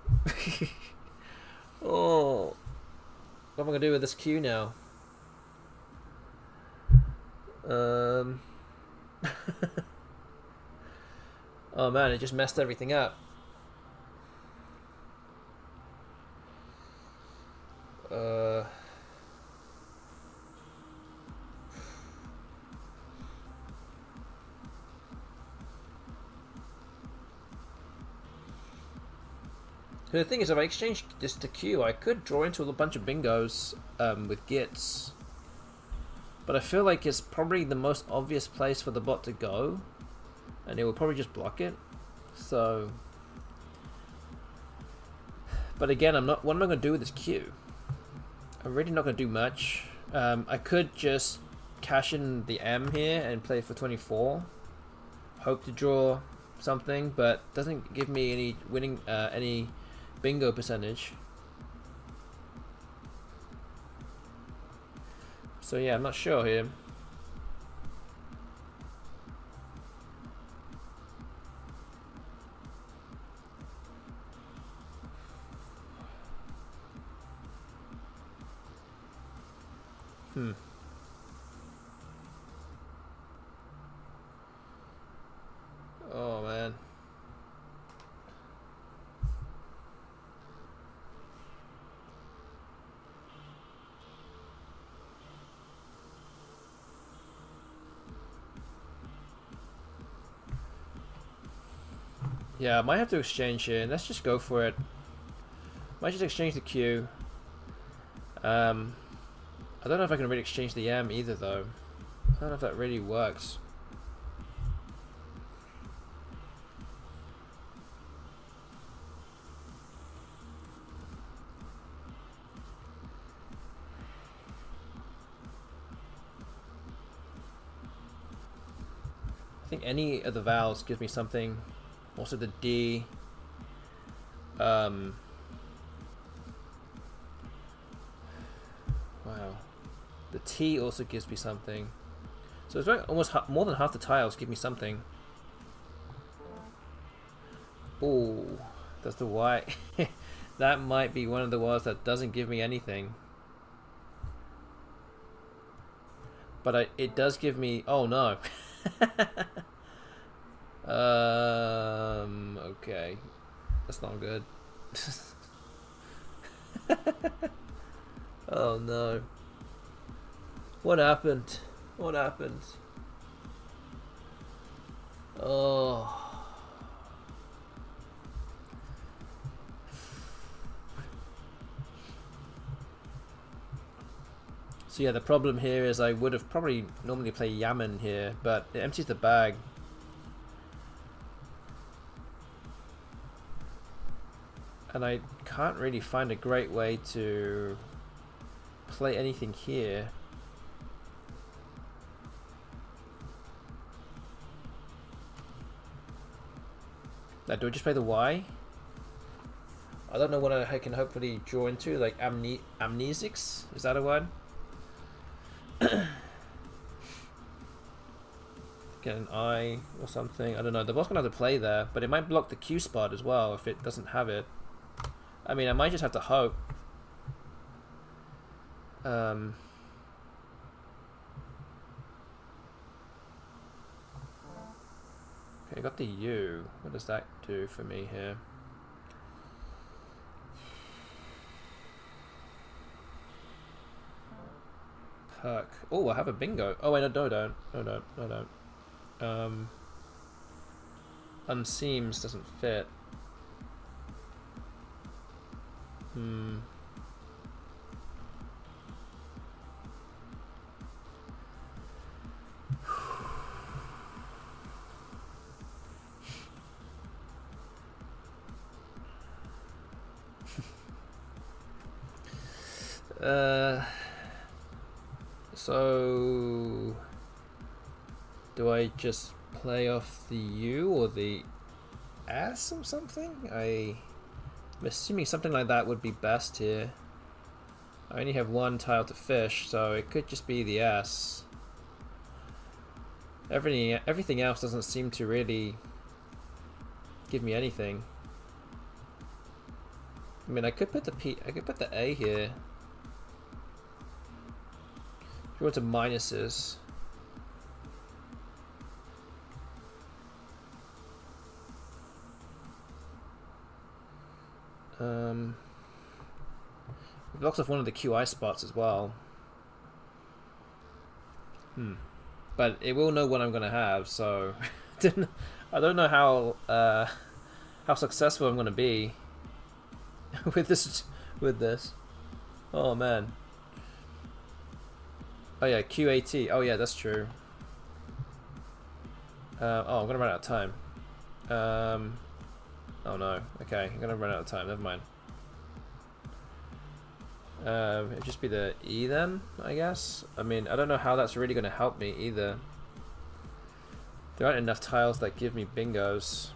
Oh. What am I going to do with this Q now? Oh man, it just messed everything up. The thing is, if I exchange this to Q, I could draw into a bunch of bingos with Gits. But I feel like it's probably the most obvious place for the bot to go. And it will probably just block it. So... But again, what am I going to do with this Q? I'm really not going to do much. I could just cash in the M here and play for 24. Hope to draw something, but doesn't give me any winning, any bingo percentage. So yeah, I'm not sure here. Oh man. Yeah, I might have to exchange here. Let's just go for it. Might just exchange the Q. I don't know if I can really exchange the M either though. I don't know if that really works. I think any of the vowels gives me something. Also the D. Wow. The T also gives me something. So it's like almost more than half the tiles give me something. Oh, that's the Y. That might be one of the ones that doesn't give me anything. But it does give me... Oh no. Okay. That's not good. Oh no. What happened? What happened? Oh. So yeah, the problem here is I would have probably normally play Yaman here, but it empties the bag. And I can't really find a great way to play anything here. Now, do I just play the Y? I don't know what I can hopefully draw into, like amnesics? Is that a word? Get an I or something. I don't know. The boss gonna have to play there, but it might block the Q spot as well if it doesn't have it. I mean, I might just have to hope. Okay, I got the U. What does that do for me here? Perk. Oh, I have a bingo. Oh wait, no, don't. No, don't. Unseams doesn't fit. So do I just play off the U or the S or something? I'm assuming something like that would be best here. I only have one tile to fish, so it could just be the S. Everything else doesn't seem to really give me anything. I mean, I could put the A here. If you want to minuses. It blocks off one of the QI spots as well. But it will know what I'm gonna have, so I don't know how successful I'm gonna be with this. Oh man. Oh yeah, QAT. Oh yeah, that's true. Oh, I'm gonna run out of time. Oh no. Okay, I'm gonna run out of time. Never mind. It'd just be the E then, I guess. I mean, I don't know how that's really gonna help me either. There aren't enough tiles that give me bingos.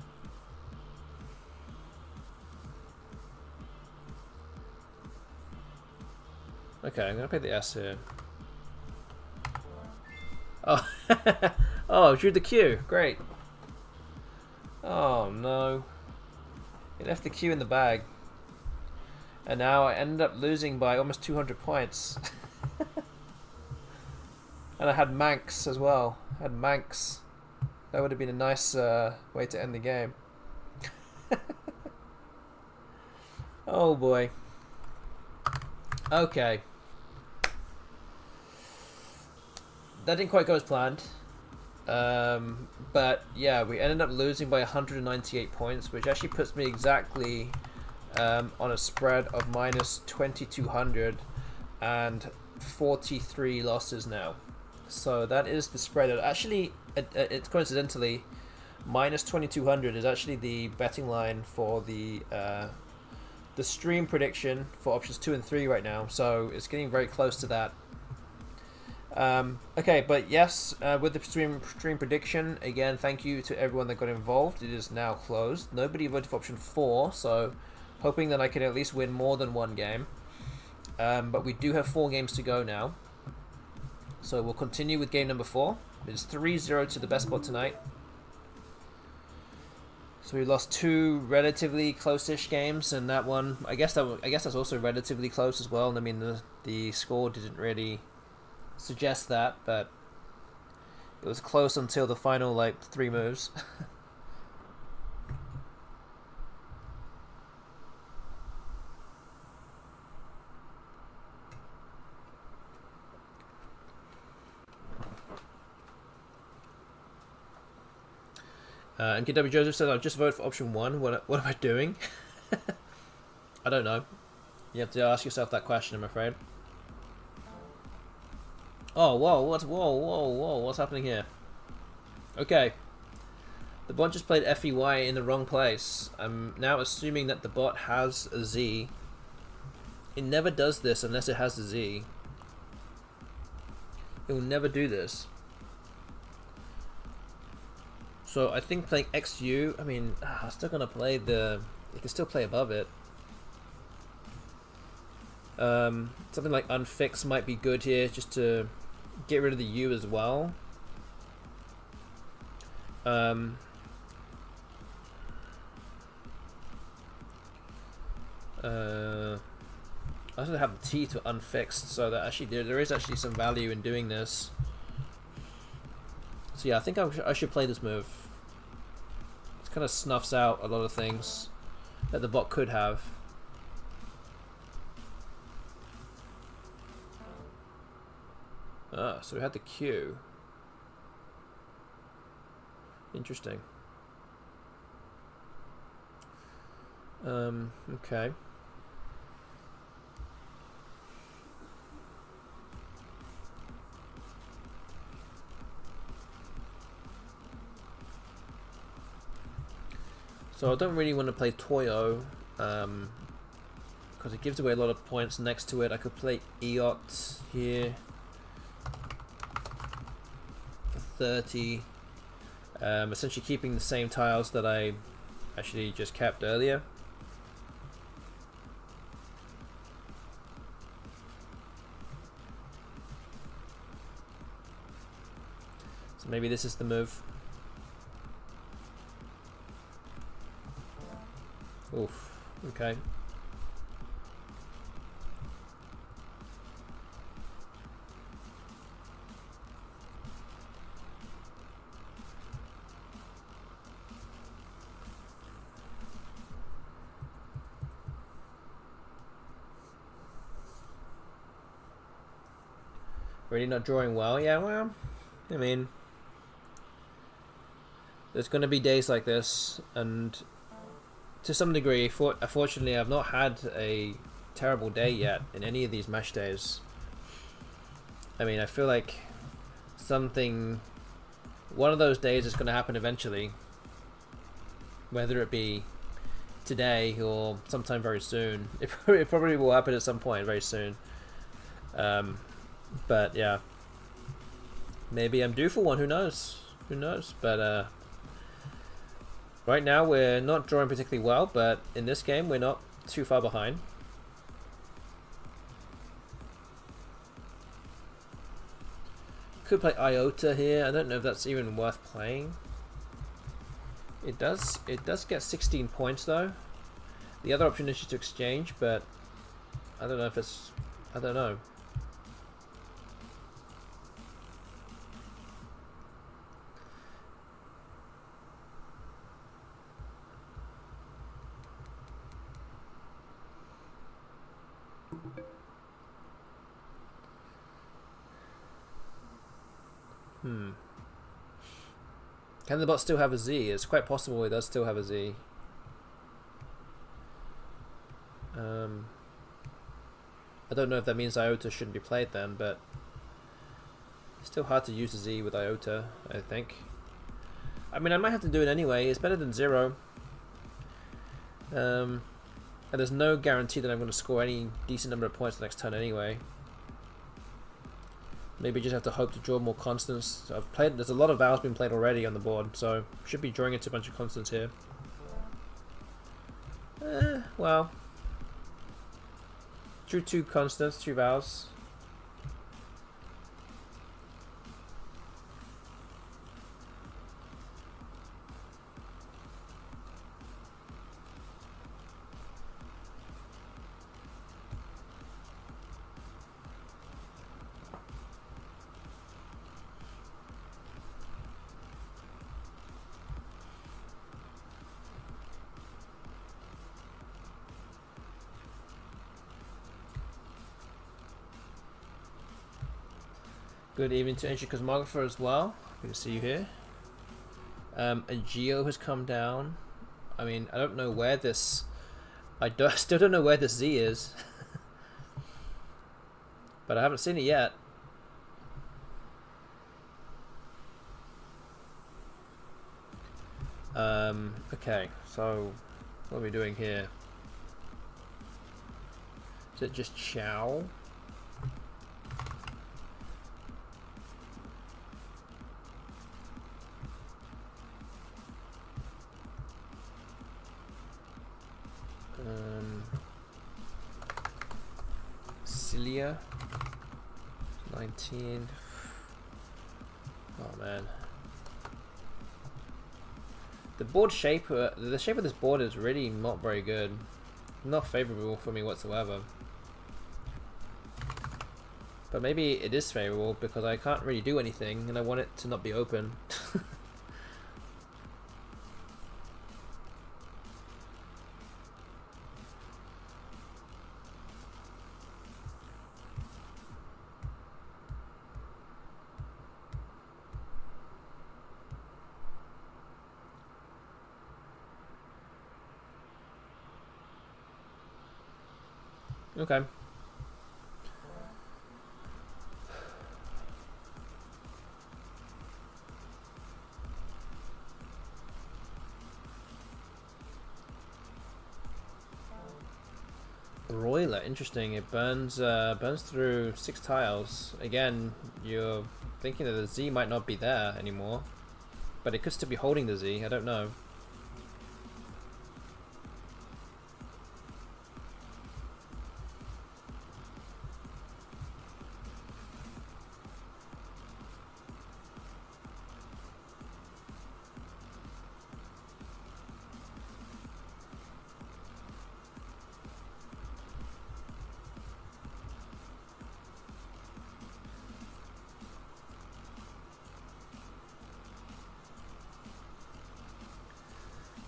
Okay, I'm gonna play the S here. Oh, oh, drew the Q. Great. Oh no. It left the Q in the bag. And now I ended up losing by almost 200 points. And I had Manx as well. I had Manx. That would have been a nice way to end the game. Oh boy. Okay. That didn't quite go as planned. But yeah, we ended up losing by 198 points, which actually puts me exactly on a spread of minus 2200 and 43 losses now. So that is the spread. Actually, it's coincidentally, minus 2200 is actually the betting line for the stream prediction for options 2 and 3 right now. So it's getting very close to that. Okay, but yes, with the stream prediction, again, thank you to everyone that got involved. It is now closed. Nobody voted for option 4, so hoping that I can at least win more than one game. But we do have 4 games to go now. So we'll continue with game number 4. It's 3-0 to the BESTBOT tonight. So we lost 2 relatively close-ish games, and that one, I guess that's also relatively close as well. I mean, the score didn't really suggest that, but it was close until the final like 3 moves. MKW Joseph said, "I've just voted for option 1. What am I doing?" I don't know. You have to ask yourself that question, I'm afraid. Oh, whoa, what's happening here? Okay. The bot just played FEY in the wrong place. I'm now assuming that the bot has a Z. It never does this unless it has a Z. It will never do this. So I think playing XU, I mean, I'm still gonna play the... You can still play above it. Something like Unfix might be good here, just to get rid of the U as well. I also have the T to Unfixed, so that actually there is actually some value in doing this. So yeah, I think I should play this move. It kind of snuffs out a lot of things that the bot could have. Ah, so we had the Q. Interesting. Okay. So I don't really want to play Toyo, because it gives away a lot of points next to it. I could play Eot here for 30, essentially keeping the same tiles that I actually just kept earlier. So maybe this is the move. Oof, okay. Really not drawing well? Yeah, well, I mean, there's going to be days like this, and to some degree, unfortunately, I've not had a terrible day yet in any of these match days. I mean, I feel like one of those days is going to happen eventually, whether it be today or sometime very soon. It probably will happen at some point very soon. But yeah, maybe I'm due for one. Who knows? Who knows? But right now we're not drawing particularly well, but in this game we're not too far behind. Could play Iota here. I don't know if that's even worth playing. It does get 16 points though. The other option is just to exchange, but I don't know if it's... I don't know. Can the bot still have a Z? It's quite possible it does still have a Z. I don't know if that means Iota shouldn't be played then, but it's still hard to use a Z with Iota, I think. I mean, I might have to do it anyway. It's better than 0. And there's no guarantee that I'm going to score any decent number of points the next turn anyway. Maybe just have to hope to draw more constants. There's a lot of vows being played already on the board, so should be drawing into a bunch of constants here. Well, drew 2 constants, 2 vows. Good evening to Ancient Cosmographer as well. Good to see you here. A Geo has come down. I mean, I don't know where this... still don't know where this Z is. But I haven't seen it yet. Okay, so what are we doing here? Is it just chow? Cilia 19. Oh man. The board shape, the shape of this board is really not very good. Not favorable for me whatsoever. But maybe it is favorable because I can't really do anything and I want it to not be open. Okay. Broiler, interesting. It burns through 6 tiles. Again, you're thinking that the Z might not be there anymore, but it could still be holding the Z. I don't know.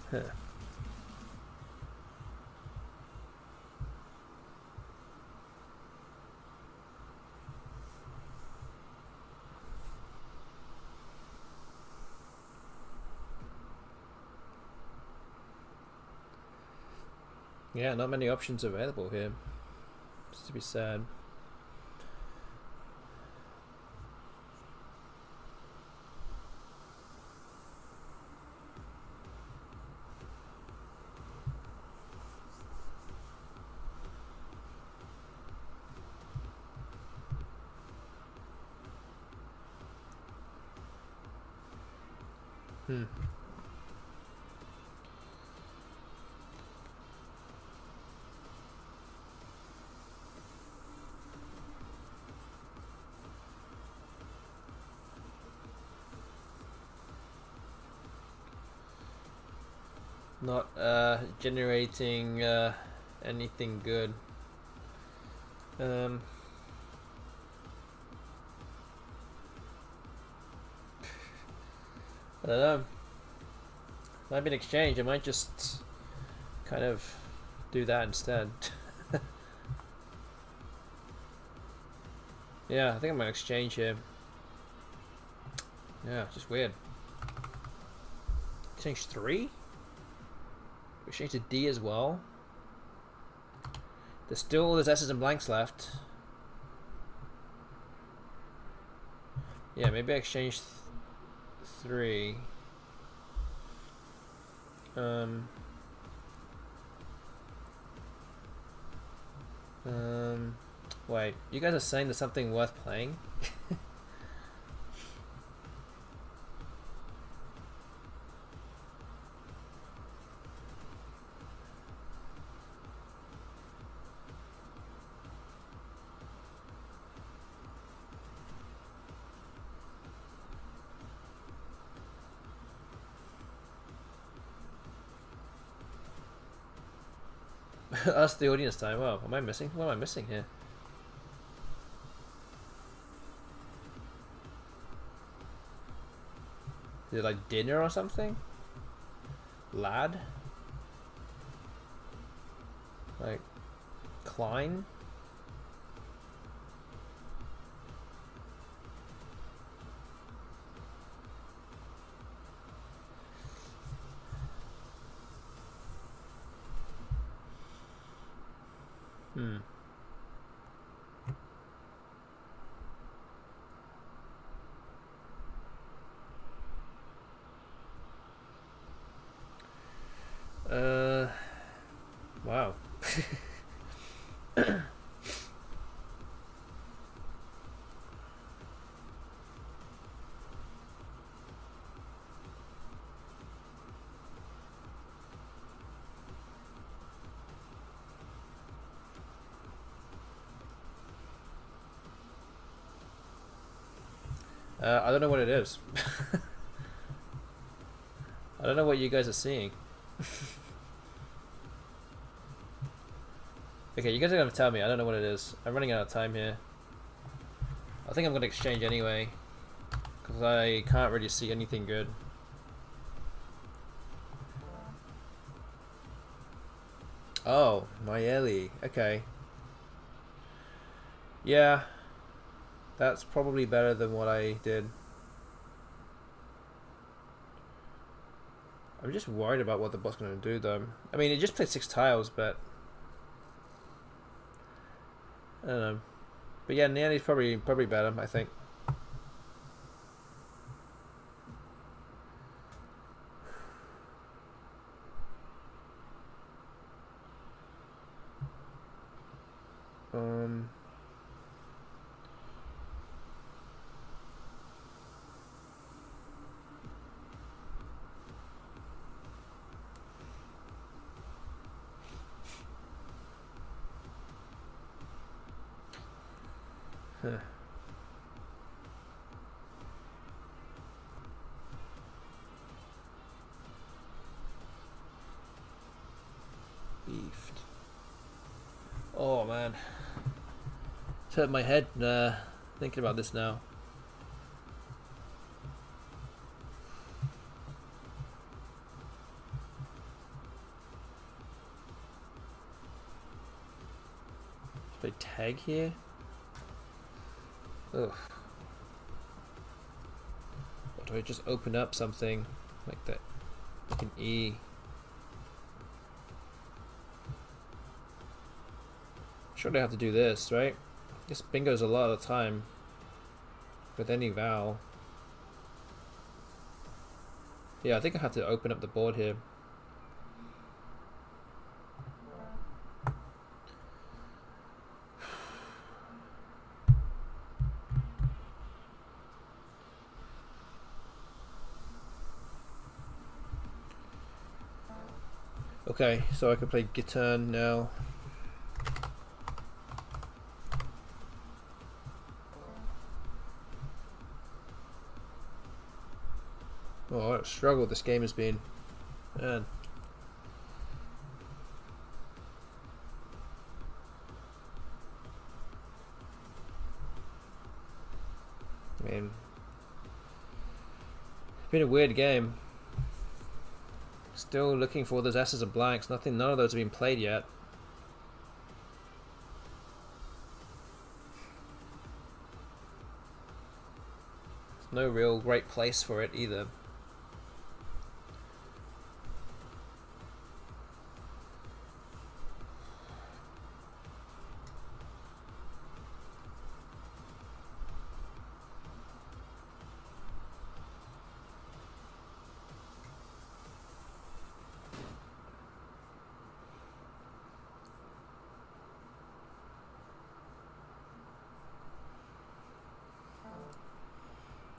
Huh. Yeah, not many options available here. Just to be sad. Not generating anything good. I don't know. Might be an exchange. I might just kind of do that instead. Yeah, I think I'm gonna exchange here. Yeah, just weird. Exchange 3? Exchange to D as well. There's S's and blanks left. Yeah, maybe I exchange 3. Wait, you guys are saying there's something worth playing? Ask the audience time. Oh, am I missing? What am I missing here? Is it like dinner or something? Lad? Like Klein? I don't know what it is. I don't know what you guys are seeing. Okay, you guys are gonna tell me. I don't know what it is. I'm running out of time here. I think I'm gonna exchange anyway, because I can't really see anything good. Oh, Mayeli. Okay. Yeah, that's probably better than what I did. I'm just worried about what the bot's gonna do though. I mean, it just played 6 tiles, but I don't know. But yeah, Niani's probably better, I think. Huh. Beefed. Oh man, it's hurt my head thinking about this now. Let's play tag here. Ugh. Or do I just open up something like that? Like an E. Surely I have to do this, right? This bingo's a lot of the time with any vowel. Yeah, I think I have to open up the board here. Okay, so I can play guitar now. Oh, what a struggle this game has been. Man. I mean, it's been a weird game. Still looking for those S's and blanks. None of those have been played yet. There's no real great place for it either.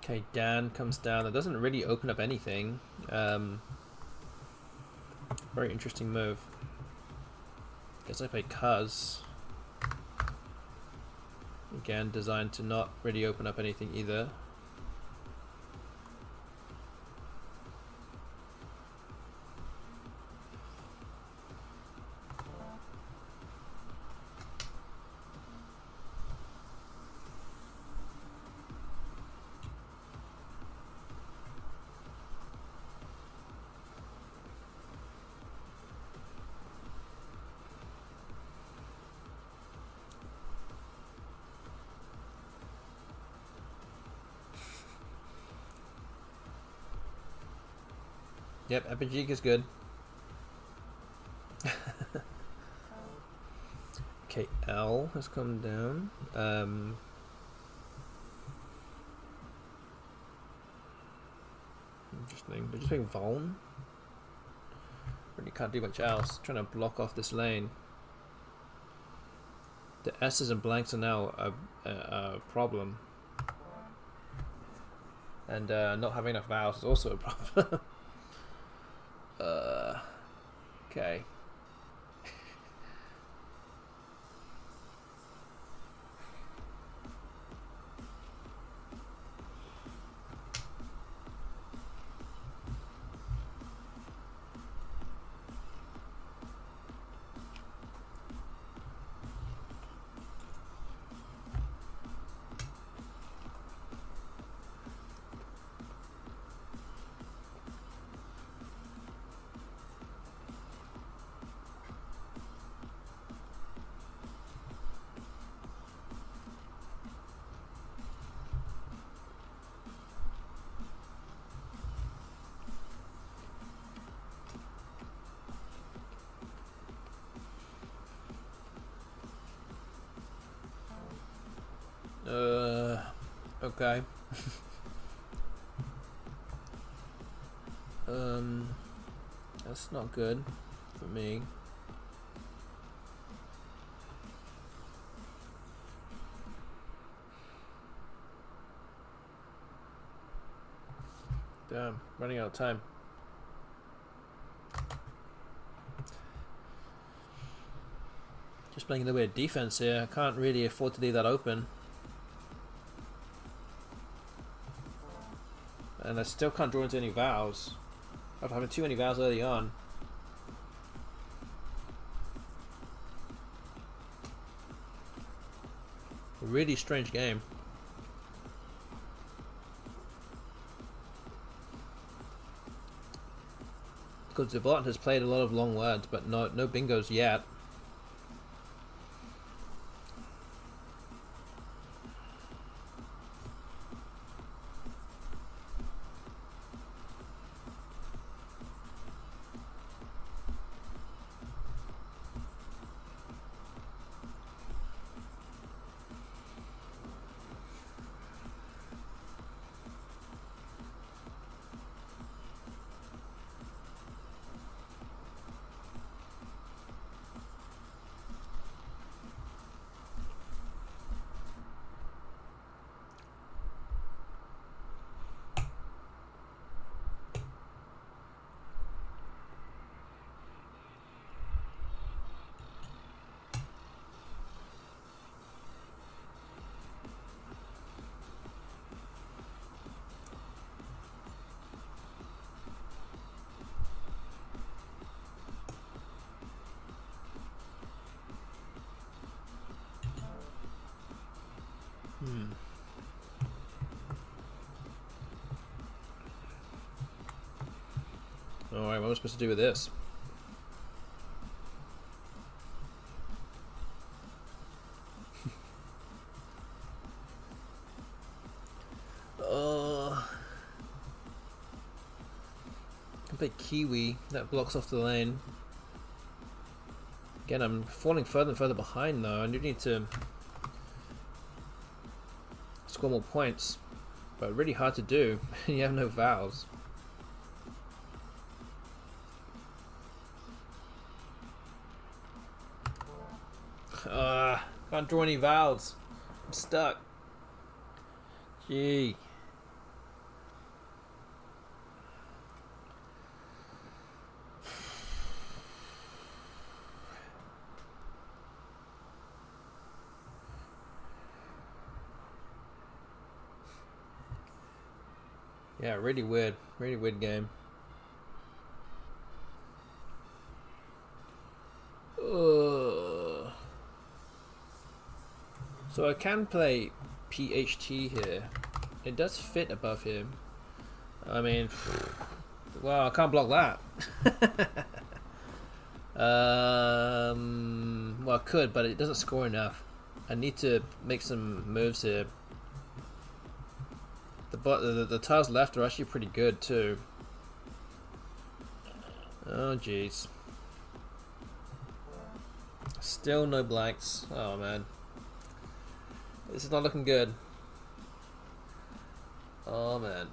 Okay, Dan comes down. That doesn't really open up anything. Very interesting move. Guess I play Cuz. Again, designed to not really open up anything either. Yep, Epijig is good. Okay, L has come down. Interesting. We're just playing Voln. Really can't do much else. Trying to block off this lane. The S's and blanks are now a problem. And not having enough vowels is also a problem. Okay. Okay. That's not good for me. Damn, running out of time. Just playing a little bit of defense here. I can't really afford to leave that open. And I still can't draw into any vowels after having too many vowels early on. A really strange game. Because the bot has played a lot of long words, but no bingos yet. Alright, what am I supposed to do with this? I can play Kiwi, that blocks off the lane. Again, I'm falling further and further behind though. I do need to score more points, but really hard to do. You have no vowels. Can't draw any vowels. I'm stuck. Gee. Yeah, really weird game. So I can play PHT here. It does fit above him. I mean, well, I can't block that. Well, I could, but it doesn't score enough. I need to make some moves here. The tiles left are actually pretty good too. Oh jeez. Still no blanks. Oh man. This is not looking good. Oh man.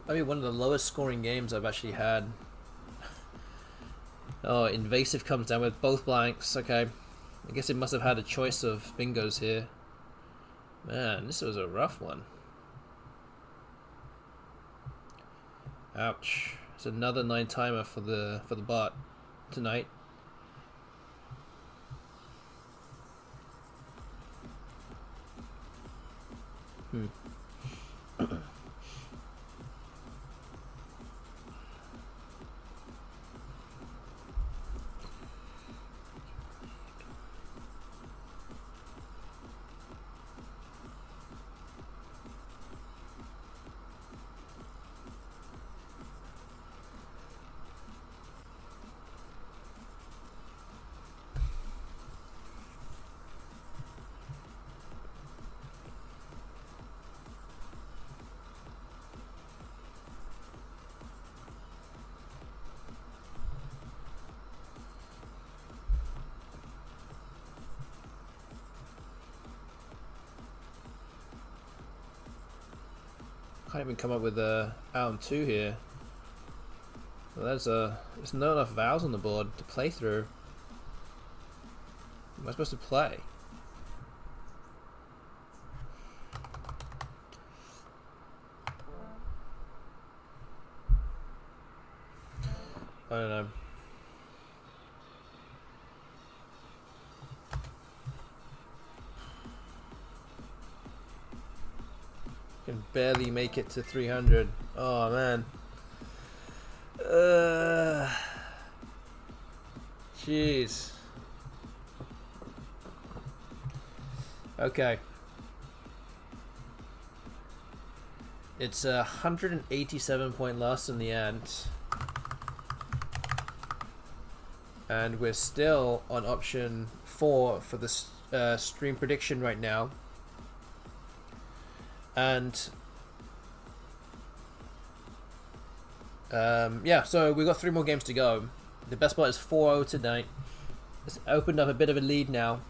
Maybe one of the lowest scoring games I've actually had. Oh, Invasive comes down with both blanks. Okay. I guess it must have had a choice of bingos here. Man, this was a rough one. Ouch. It's another 9-timer for the bot tonight. Can't even come up with a out and 2 here. Well, there's not enough vowels on the board to play through. What am I supposed to play? I don't know. Can barely make it to 300. Oh man. Jeez. Okay. It's a 187 point loss in the end. And we're still on option 4 for the stream prediction right now. And yeah, so we've got 3 more games to go. The best bet is 4-0 tonight. It's opened up a bit of a lead now.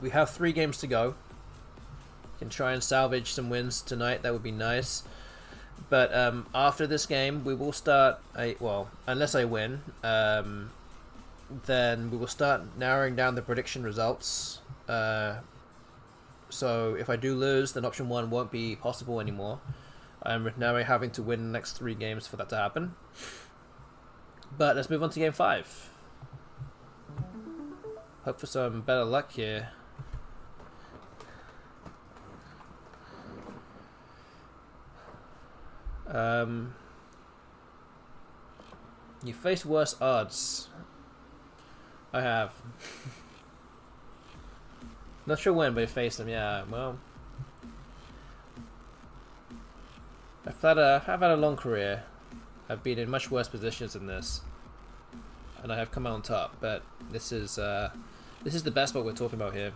We have 3 games to go. Can try and salvage some wins tonight. That would be nice. But after this game, we will start well, unless I win, then we will start narrowing down the prediction results. So if I do lose, then option 1 won't be possible anymore. I'm now having to win the next 3 games for that to happen. But let's move on to game 5. Hope for some better luck here. You face worse odds. I have. Not sure when, but I faced them. Yeah, well, I've had a long career. I've been in much worse positions than this, and I have come out on top. But this is the best what we're talking about here.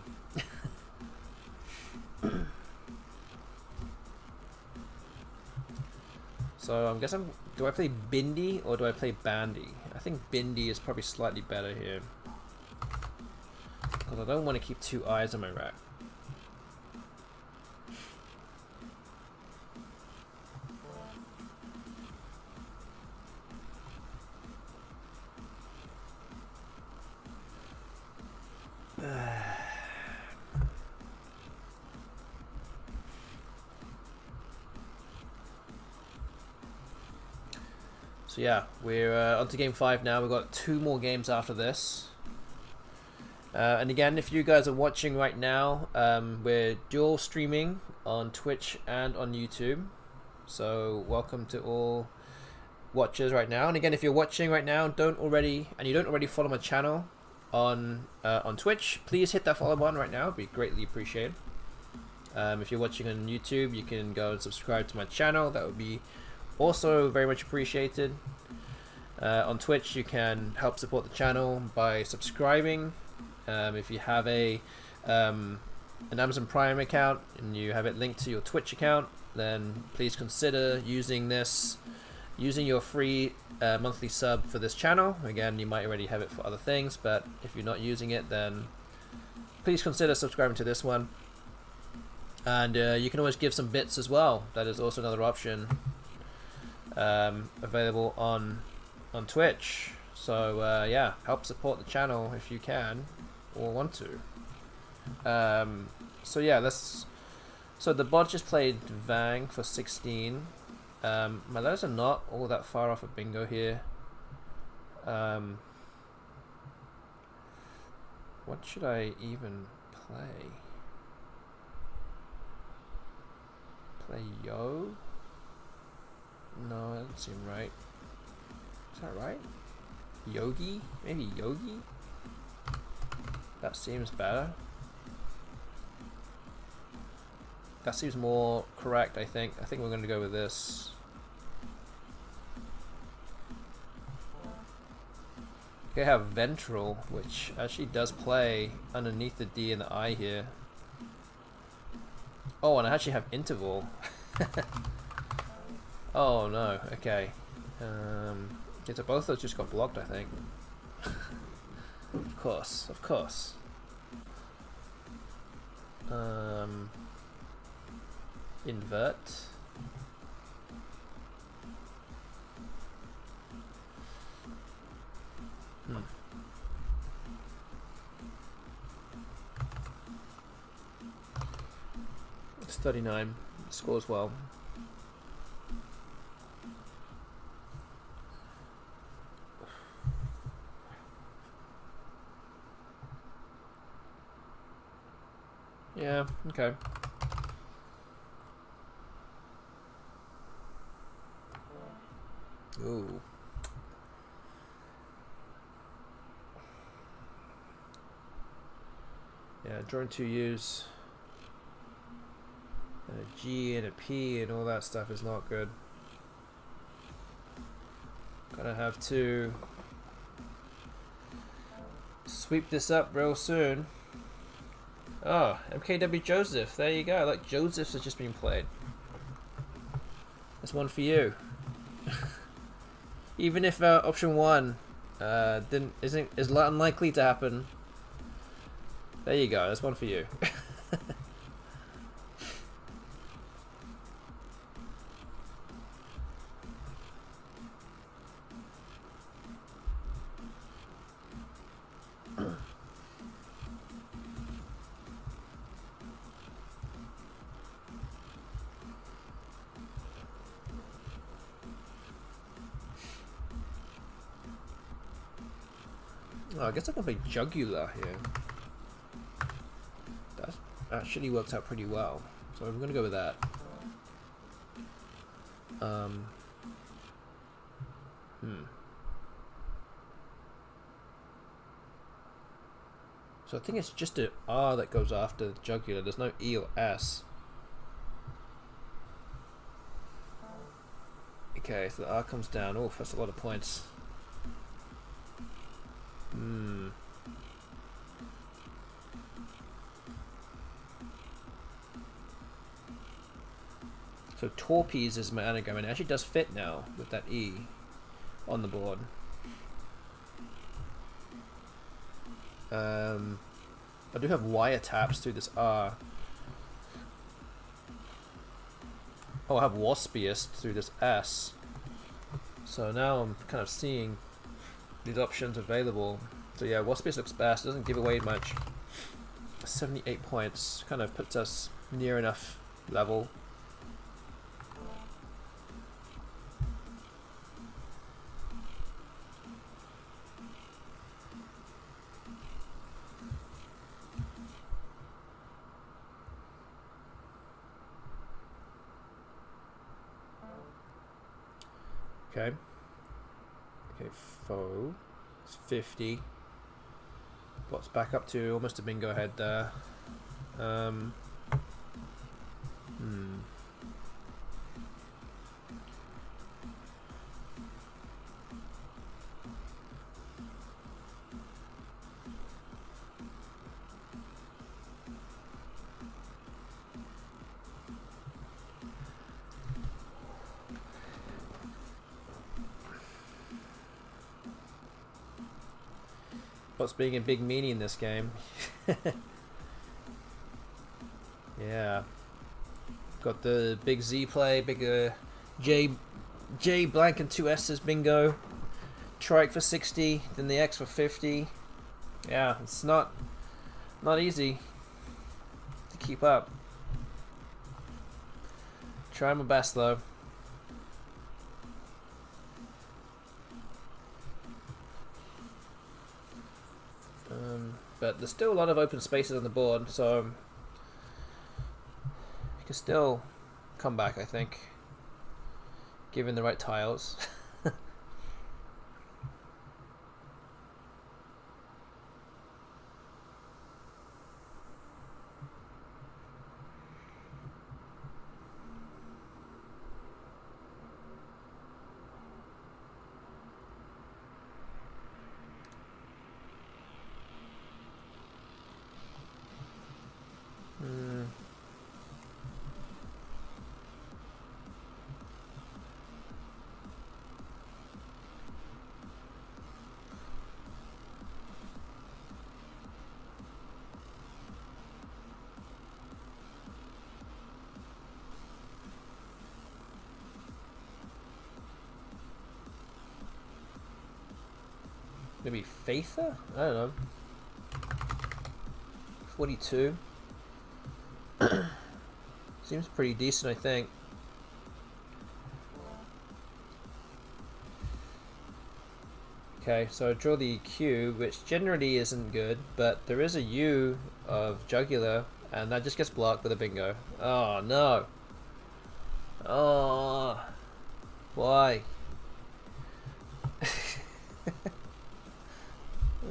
So I'm guessing, do I play Bindi or do I play Bandy? I think Bindi is probably slightly better here, because I don't want to keep 2 eyes on my rack. So yeah, we're on to game 5 now. We've got 2 more games after this. And again, if you guys are watching right now, we're dual streaming on Twitch and on YouTube. So welcome to all watchers right now. And again, if you're watching right now, you don't already follow my channel on Twitch, please hit that follow button right now. It'd be greatly appreciated. If you're watching on YouTube, you can go and subscribe to my channel. That would be also very much appreciated. On Twitch, you can help support the channel by subscribing. If you have an Amazon Prime account and you have it linked to your Twitch account, then please consider using your free monthly sub for this channel. Again, you might already have it for other things, but if you're not using it, then please consider subscribing to this one. And you can always give some bits as well. That is also another option available on Twitch. So yeah, help support the channel if you can or want to. So yeah, so the bot just played Vang for 16. My letters are not all that far off of bingo here. What should I even play? Play Yo? No, that doesn't seem right. Is that right? Yogi? Maybe Yogi? That seems better. That seems more correct, I think. I think we're going to go with this. Okay, I have Ventral, which actually does play underneath the D and the I here. Oh, and I actually have Interval. Oh no, okay. Okay, so both of those just got blocked, I think. Of course, of course. Invert. It's 39. Scores well. Yeah, okay. Ooh. Yeah, drawing 2 U's. And a G and a P and all that stuff is not good. Gonna have to sweep this up real soon. Oh, MKW Joseph, there you go. Like Joseph's has just been played. That's one for you. Even if option 1 is unlikely to happen. There you go. That's one for you. Oh, I guess I can play Jugular here. That actually works out pretty well. So I'm going to go with that. So I think it's just an R that goes after the Jugular. There's no E or S. Okay, so the R comes down. Oh, that's a lot of points. So Torpes is my anagram, and it actually does fit now with that E on the board. I do have wiretaps through this R. Oh, I have Waspiest through this S. So now I'm kind of seeing these options available. So yeah, Waspiest looks best, doesn't give away much. 78 points, kind of puts us near enough level. Okay. Okay, foe. It's 50. What's back up to almost a bingo head there. What's being a big meanie in this game? Yeah. Got the big Z play, big J blank and 2 S's bingo. Trike for 60, then the X for 50. Yeah, it's not easy to keep up. Try my best though. But there's still a lot of open spaces on the board, so you can still come back, I think, given the right tiles. Maybe Faither? I don't know. 42. Seems pretty decent, I think. Okay, so I draw the Q, which generally isn't good, but there is a U of jugular, and that just gets blocked with a bingo. Oh no! Oh, why?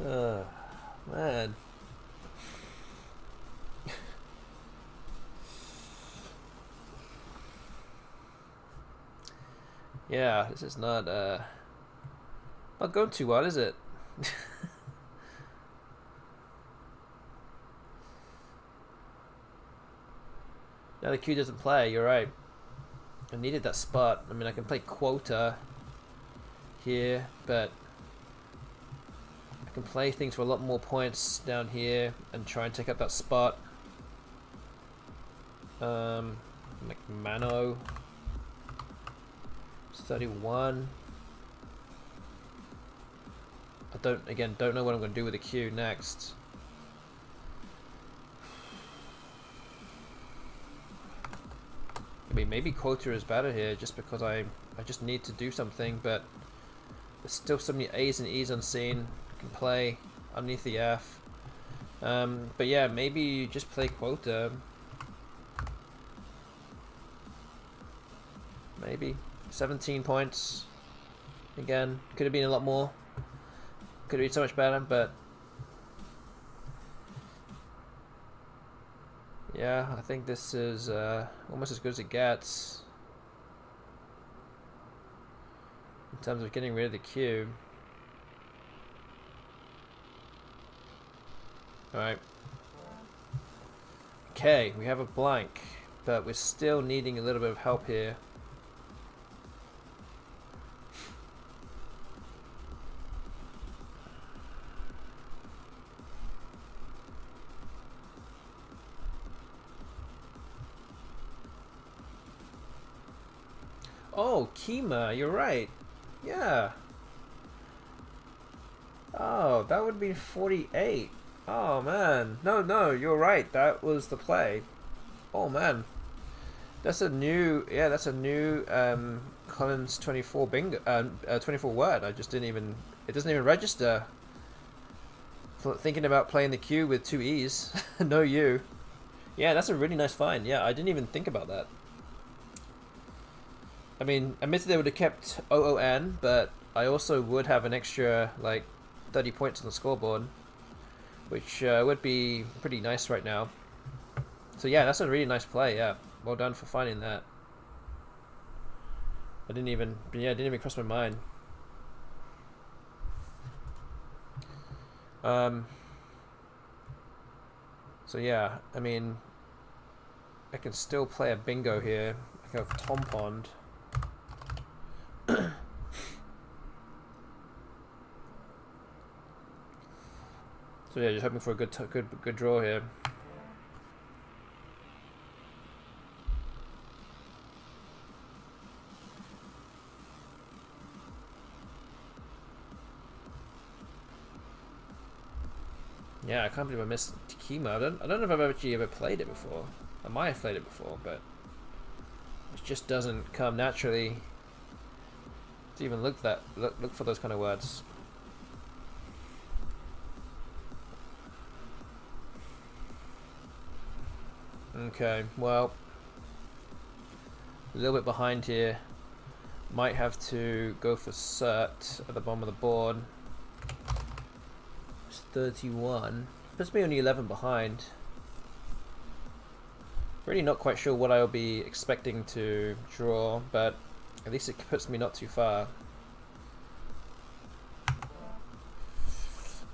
Oh, man. Yeah, this is not going too well, is it? Now the Q doesn't play, you're right. I needed that spot. I mean, I can play quota here, but I can play things for a lot more points down here and try and take up that spot. Like Mano. 31. I don't know what I'm going to do with the Q next. I mean, maybe quota is better here just because I just need to do something, but there's still so many A's and E's unseen. I can play underneath the F. But yeah, maybe you just play quota. Maybe 17 points. Again, could have been a lot more. Could have been so much better, but yeah, I think this is almost as good as it gets in terms of getting rid of the Q. Alright. Okay, we have a blank, but we're still needing a little bit of help here. Oh, Kima, you're right. Yeah. Oh, that would be 48. Oh, man. No, you're right. That was the play. Oh, man. That's a new, yeah, that's a new Collins 24 bingo, 24 word. I just didn't even, it doesn't even register. Thinking about playing the Q with 2 E's. No U. Yeah, that's a really nice find. Yeah, I didn't even think about that. I mean, admittedly they would have kept OON, but I also would have an extra, like, 30 points on the scoreboard, which would be pretty nice right now. So yeah, that's a really nice play, yeah. Well done for finding that. It didn't even cross my mind. So yeah, I mean, I can still play a bingo here. I can have Tom Pond. So yeah, just hoping for a good draw here. Yeah, I can't believe I missed Chemo. I don't know if I've actually ever played it before. I might have played it before, but it just doesn't come naturally to even look for those kind of words. Okay, well, a little bit behind here. Might have to go for cert at the bottom of the board. It's 31. Puts me only 11 behind. Really not quite sure what I'll be expecting to draw, but at least it puts me not too far.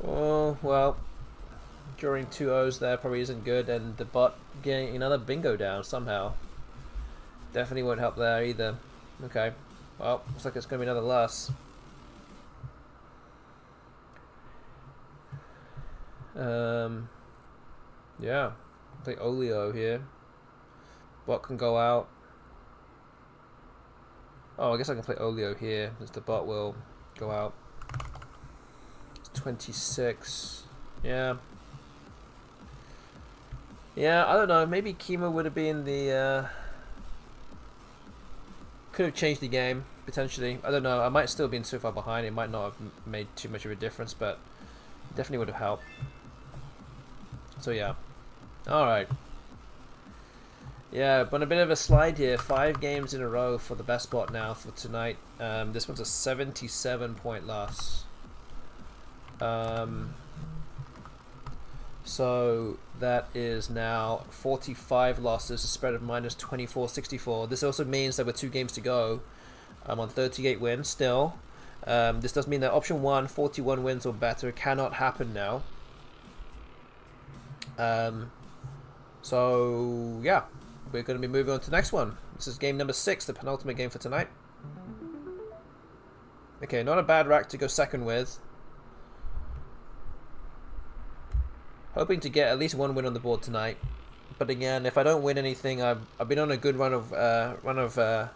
Oh, well, drawing 2 O's there probably isn't good, and the bot getting another bingo down somehow. Definitely won't help there either. Okay, well, looks like it's going to be another loss. Yeah, play Olio here. Bot can go out. Oh, I guess I can play Olio here, as the bot will go out. It's 26. Yeah. Yeah, I don't know. Maybe Chemo would have been the... could have changed the game, potentially. I don't know. I might still have been so far behind. It might not have made too much of a difference, but definitely would have helped. So, yeah. Alright. Yeah, but a bit of a slide here. 5 games in a row for the BESTBOT now for tonight. This one's a 77-point loss. So that is now 45 losses, a spread of minus 24.64. This also means that with 2 games to go, I'm on 38 wins still. This does mean that option 1, 41 wins or better, cannot happen now. So yeah, we're going to be moving on to the next one. This is game number 6, the penultimate game for tonight. Okay, not a bad rack to go second with. Hoping to get at least 1 win on the board tonight, but again, if I don't win anything, I've been on a good run of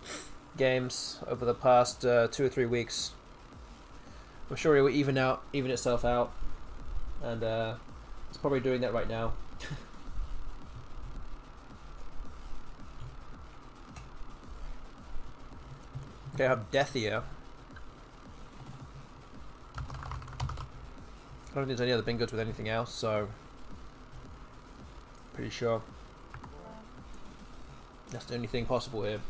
games over the past 2 or 3 weeks. I'm sure it will even itself out, and it's probably doing that right now. Okay, I have Death here. I don't think there's any other bingos with anything else, so pretty sure that's the only thing possible here.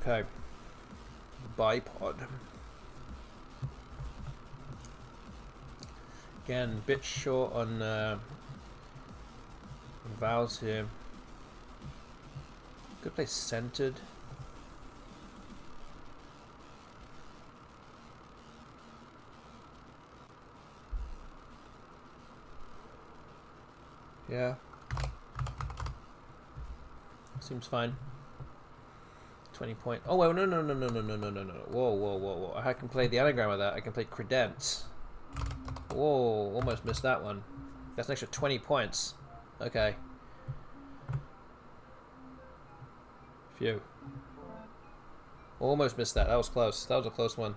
Okay, bipod. Again, a bit short on vowels here. Could play centered. Yeah. Seems fine. 20 point. Oh, well, no. Whoa. I can play the anagram of that. I can play credence. Whoa, almost missed that one. That's an extra 20 points. Okay. Phew. Almost missed that. That was close. That was a close one.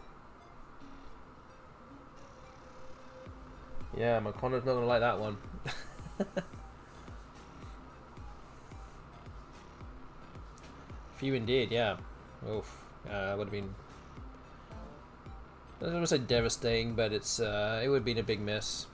Yeah, my corner's not going to like that one. Few indeed, yeah. Oof. Would have been... I don't want to say devastating, but it's it would have been a big miss.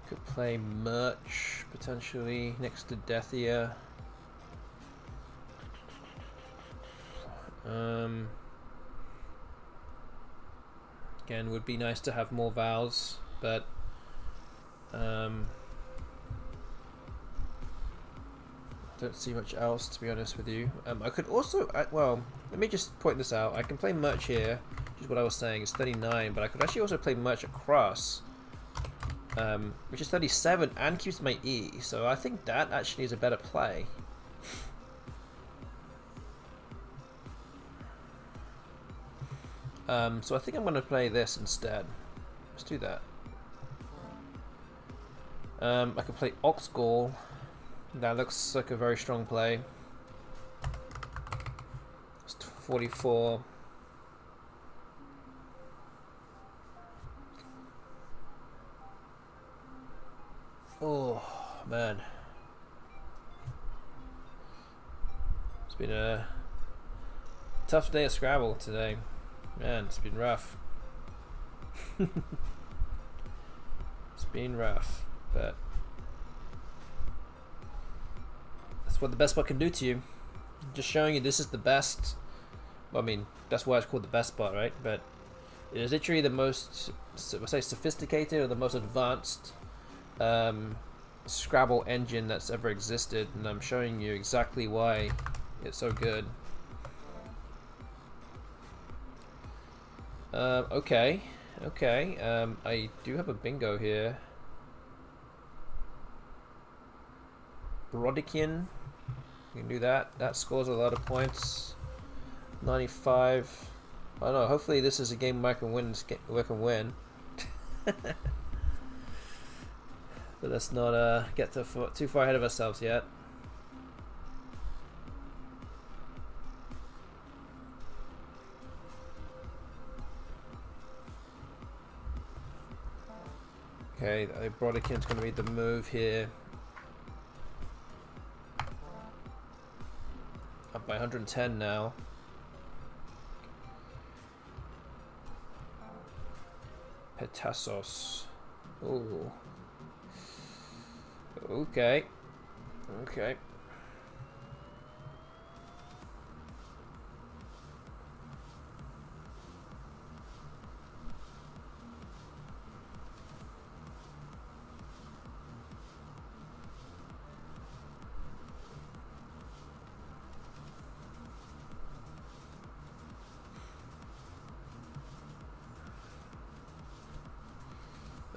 Could play Merch potentially next to Deathia. Again, would be nice to have more vowels, but don't see much else, to be honest with you. I could also, well, let me just point this out. I can play Merch here, which is what I was saying, it's 39, but I could actually also play Merch across. which is 37 and keeps my E. So I think that actually is a better play. So I think I'm going to play this instead. Let's do that. I could play Oxgall. That looks like a very strong play. It's 44. Oh, man. It's been a tough day of Scrabble today. Man, it's been rough. It's been rough, but that's what the BESTBOT can do to you. Just showing you this is the best. Well, I mean, that's why it's called the BESTBOT, right? But it is literally the most, let's say, sophisticated or the most advanced Scrabble engine that's ever existed, and I'm showing you exactly why it's so good. Okay. I do have a bingo here. Brodikian. You can do that. That scores a lot of points. 95. I don't know. Hopefully this is a game I can win. But let's not get too far ahead of ourselves yet. Okay, Brodikin's going to be the move here. Up by 110 now. Petassos. Ooh. Okay.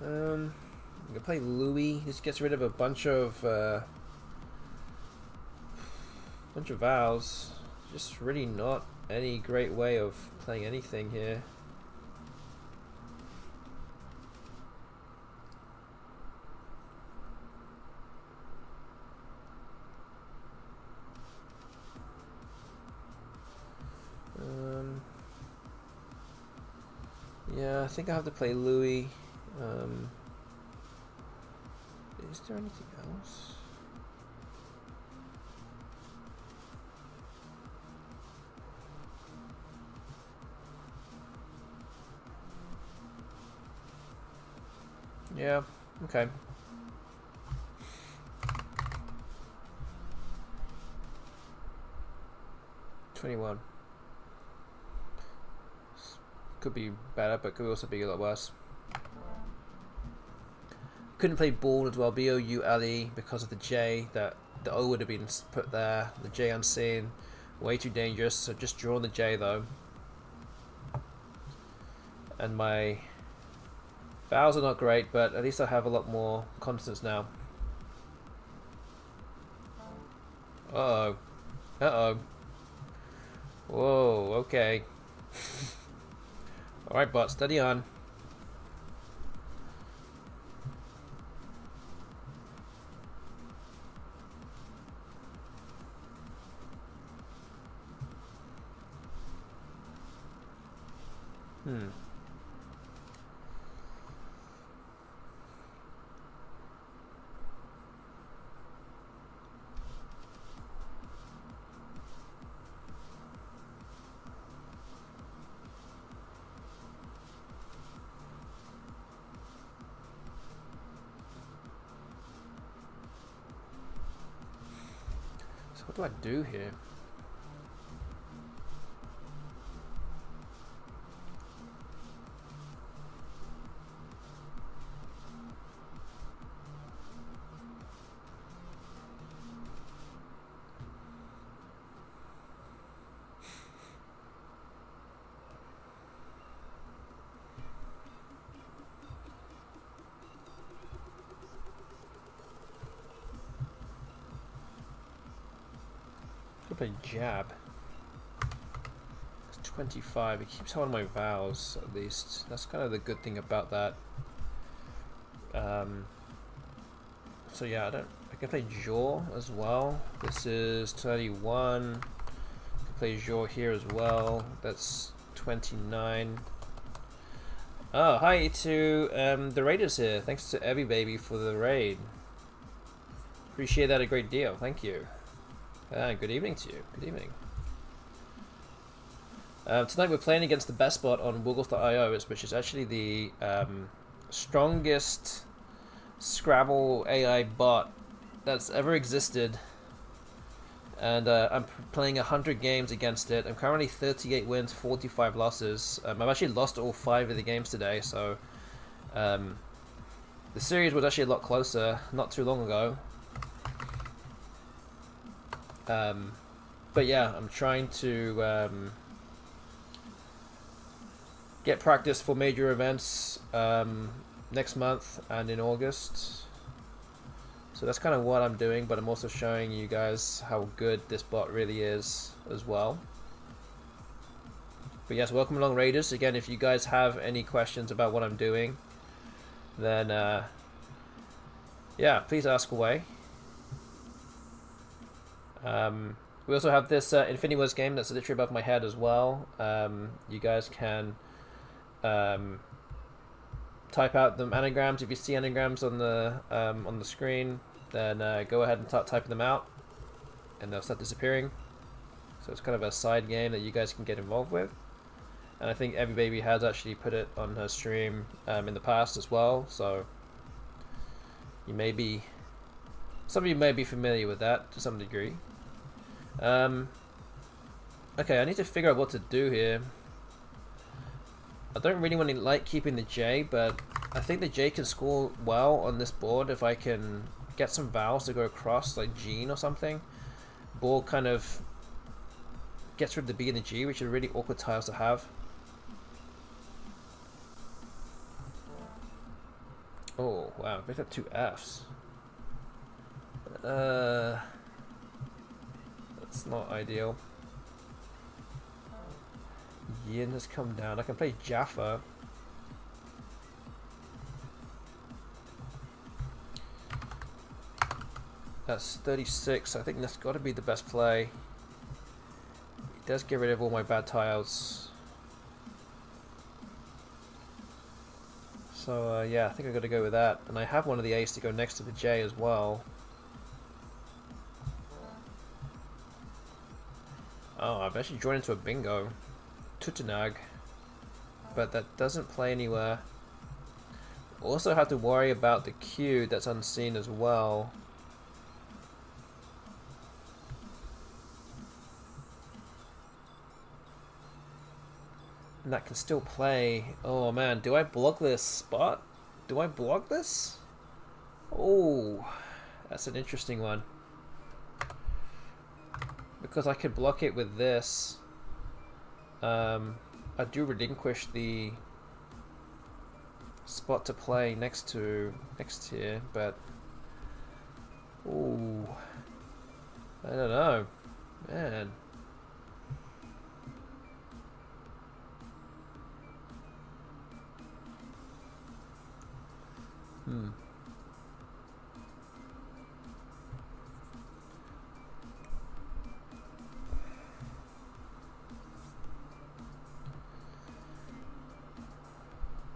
I'm gonna play Louis. This gets rid of a bunch of vowels. Just really not any great way of playing anything here. Yeah, I think I have to play Louis. Is there anything else? Yeah, okay. $21. Could be better, but could also be a lot worse. Couldn't play ball as well, B-O-U-L-E, because of the J. That the O would have been put there. The J unseen. Way too dangerous, so just drawn the J though. And my vowels are not great, but at least I have a lot more consonants now. Uh-oh. Uh-oh. Whoa, okay. Alright, bot, steady on. So what do I do here? play jab. It's 25. It keeps holding my vowels, at least. That's kind of the good thing about that. So yeah, I can play jaw as well. This is 31. I can play jaw here as well. That's 29. Oh, hi to the raiders here. Thanks to Evie Baby for the raid. Appreciate that a great deal. Thank you. Good evening to you. Good evening. Tonight we're playing against the BESTBOT on Wiggles.io, which is actually the strongest Scrabble AI bot that's ever existed. And I'm playing 100 games against it. I'm currently 38 wins, 45 losses. I've actually lost all 5 of the games today, so the series was actually a lot closer not too long ago. But yeah, I'm trying to get practice for major events next month and in August. So that's kind of what I'm doing, but I'm also showing you guys how good this bot really is as well. But yes, welcome along raiders. Again, if you guys have any questions about what I'm doing, then yeah, please ask away. We also have this Infinity Wars game that's literally above my head as well. You guys can type out the anagrams. If you see anagrams on the screen, then go ahead and start typing them out, and they'll start disappearing. So it's kind of a side game that you guys can get involved with. And I think Evie Baby has actually put it on her stream in the past as well. So you may be, some of you may be familiar with that to some degree. Okay, I need to figure out what to do here. I don't really want to like keeping the J, but I think the J can score well on this board if I can get some vowels to go across, like Gene or something. Ball kind of gets rid of the B and the G, which are really awkward tiles to have. Oh wow, I picked up 2 Fs. That's not ideal. Yin has come down. I can play Jaffa. That's 36. I think that's got to be the best play. It does get rid of all my bad tiles. So yeah, I think I got to go with that. And I have one of the A's to go next to the J as well. Oh, I've actually joined into a bingo. Tutanag. But that doesn't play anywhere. Also have to worry about the Q that's unseen as well. And that can still play. Oh man, do I block this spot? Do I block this? Oh, that's an interesting one. Because I could block it with this. I do relinquish the spot to play next here, but ooh, I don't know, man.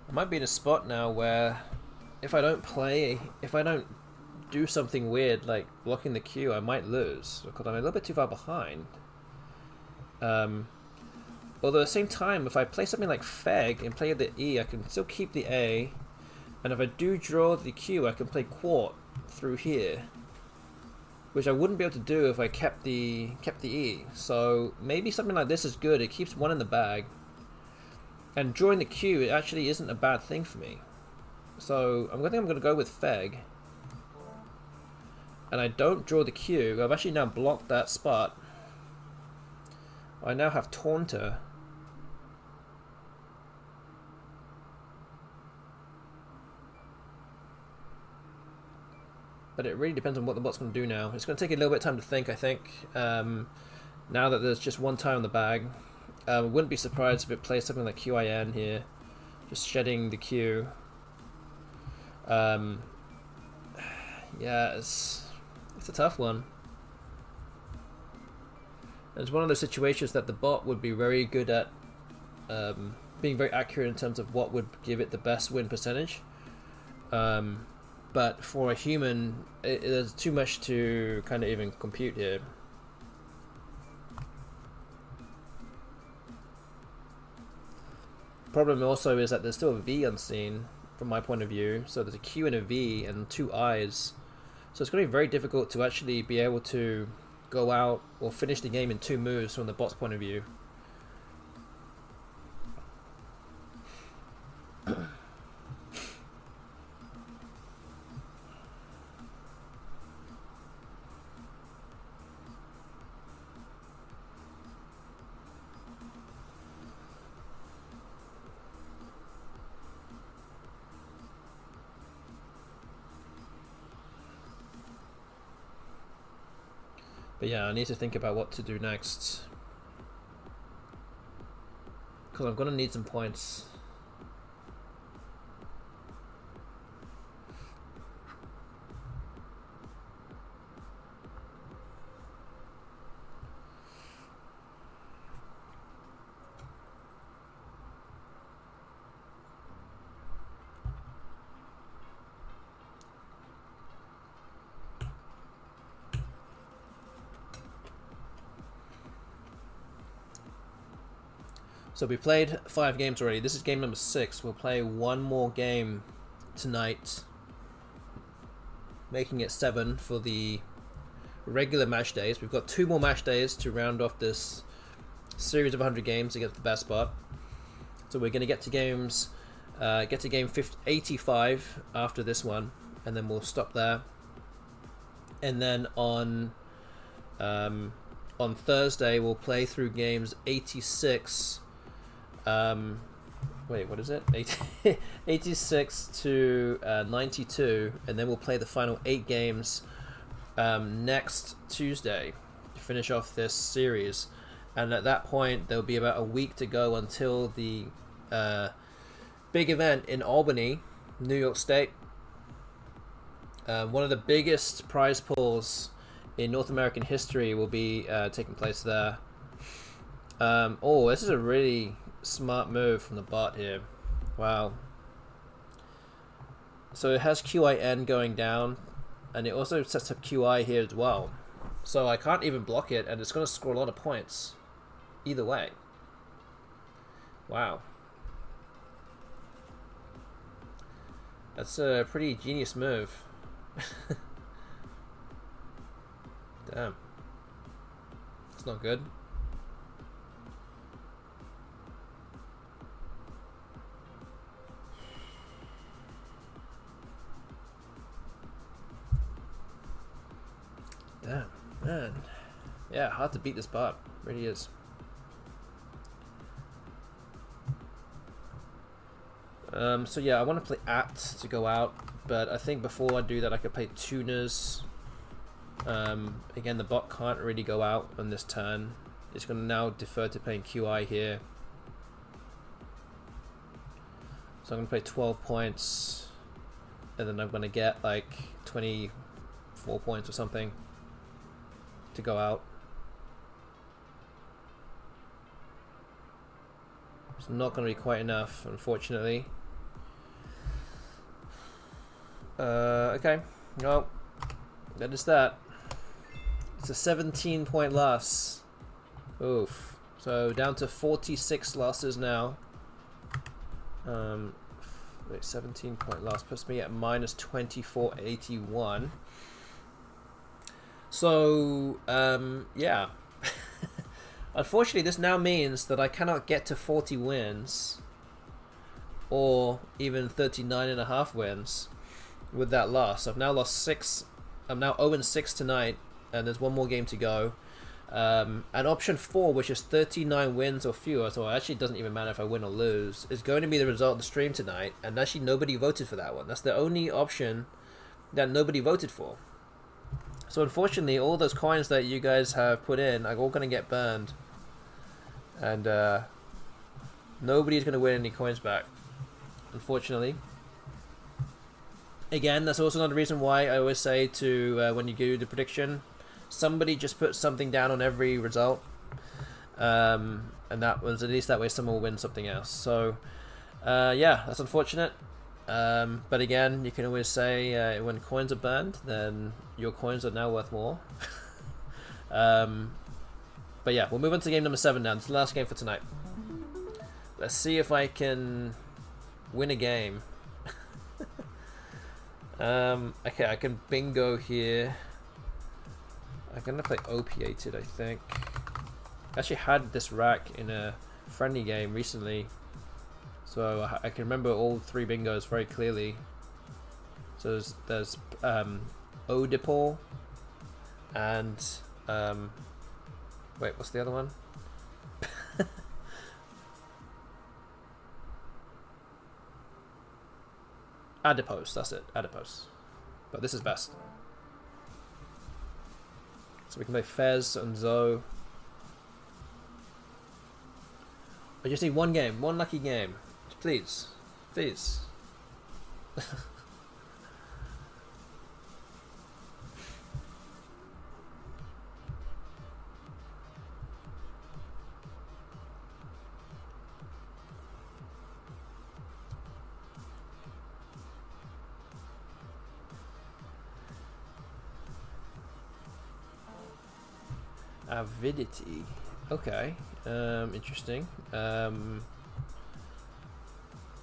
I might be in a spot now where if I don't do something weird like blocking the Q, I might lose because I'm a little bit too far behind. Although at the same time, if I play something like Feg and play the E, I can still keep the A, and if I do draw the Q, I can play Quart through here, which I wouldn't be able to do if I kept the E. So maybe something like this is good. It keeps one in the bag. And drawing the Q, it actually isn't a bad thing for me. So I think I'm going to go with Feg. And I don't draw the Q. I've actually now blocked that spot. I now have Taunter. But it really depends on what the bot's going to do now. It's going to take a little bit of time to think, I think. Now that there's just one tie on the bag, wouldn't be surprised if it plays something like QIN here, just shedding the Q. Yeah, it's a tough one. It's one of those situations that the bot would be very good at being very accurate in terms of what would give it the best win percentage. But for a human, there's too much to kind of even compute here. Problem also is that there's still a V unseen from my point of view, so there's a Q and a V and two I's, so it's going to be very difficult to actually be able to go out or finish the game in two moves from the bot's point of view. But yeah, I need to think about what to do next, because I'm going to need some points. So we played 5 games already. This is game number 6. We'll play one more game tonight, making it 7 for the regular match days. We've got 2 more match days to round off this series of 100 games against the BESTBOT. So we're going to get to game 85 after this one, and then we'll stop there. And then on Thursday we'll play through games 86. Wait, what is it? 86 to 92, and then we'll play the final 8 games next Tuesday to finish off this series. And at that point, there'll be about a week to go until the big event in Albany, New York State. One of the biggest prize pools in North American history will be taking place there. Oh, this is a really smart move from the bot here. Wow. So it has QIN going down, and it also sets up QI here as well. So I can't even block it, and it's going to score a lot of points either way. Wow. That's a pretty genius move. Damn. It's not good. Damn, man. Yeah, hard to beat this bot. Really is. So yeah, I want to play to go out, but I think before I do that I could play tuners. Again, the bot can't really go out on this turn. It's going to now defer to playing QI here. So I'm going to play 12 points, and then I'm going to get like 24 points or something to go out. It's not going to be quite enough, unfortunately. Okay, well, that is that. It's a 17-point loss. Oof. So down to 46 losses now. Wait, 17-point loss puts me at minus 2481. So, yeah. Unfortunately, this now means that I cannot get to 40 wins or even 39.5 wins with that loss. I've now lost 6. I'm now 0-6 tonight, and there's one more game to go. And option 4, which is 39 wins or fewer, so it actually doesn't even matter if I win or lose, is going to be the result of the stream tonight, and actually nobody voted for that one. That's the only option that nobody voted for. So unfortunately, all those coins that you guys have put in are all going to get burned. And nobody's going to win any coins back, unfortunately. Again, that's also another reason why I always say to, when you do the prediction, somebody just put something down on every result. And that was, at least that way someone will win something else. So, yeah, that's unfortunate. But again, you can always say when coins are burned, then your coins are now worth more. But yeah, we'll move on to game number 7 now. It's the last game for tonight. Let's see if I can win a game. Okay, I can bingo here. I'm gonna play opiated, I think. I actually had this rack in a friendly game recently, so I can remember all 3 bingos very clearly. So there's Oedipal and wait, what's the other one? Adipose, that's it, Adipose. But this is best. So we can play Fez and Zoe. I just need one game, one lucky game. Please. Please. Avidity. Okay. Interesting.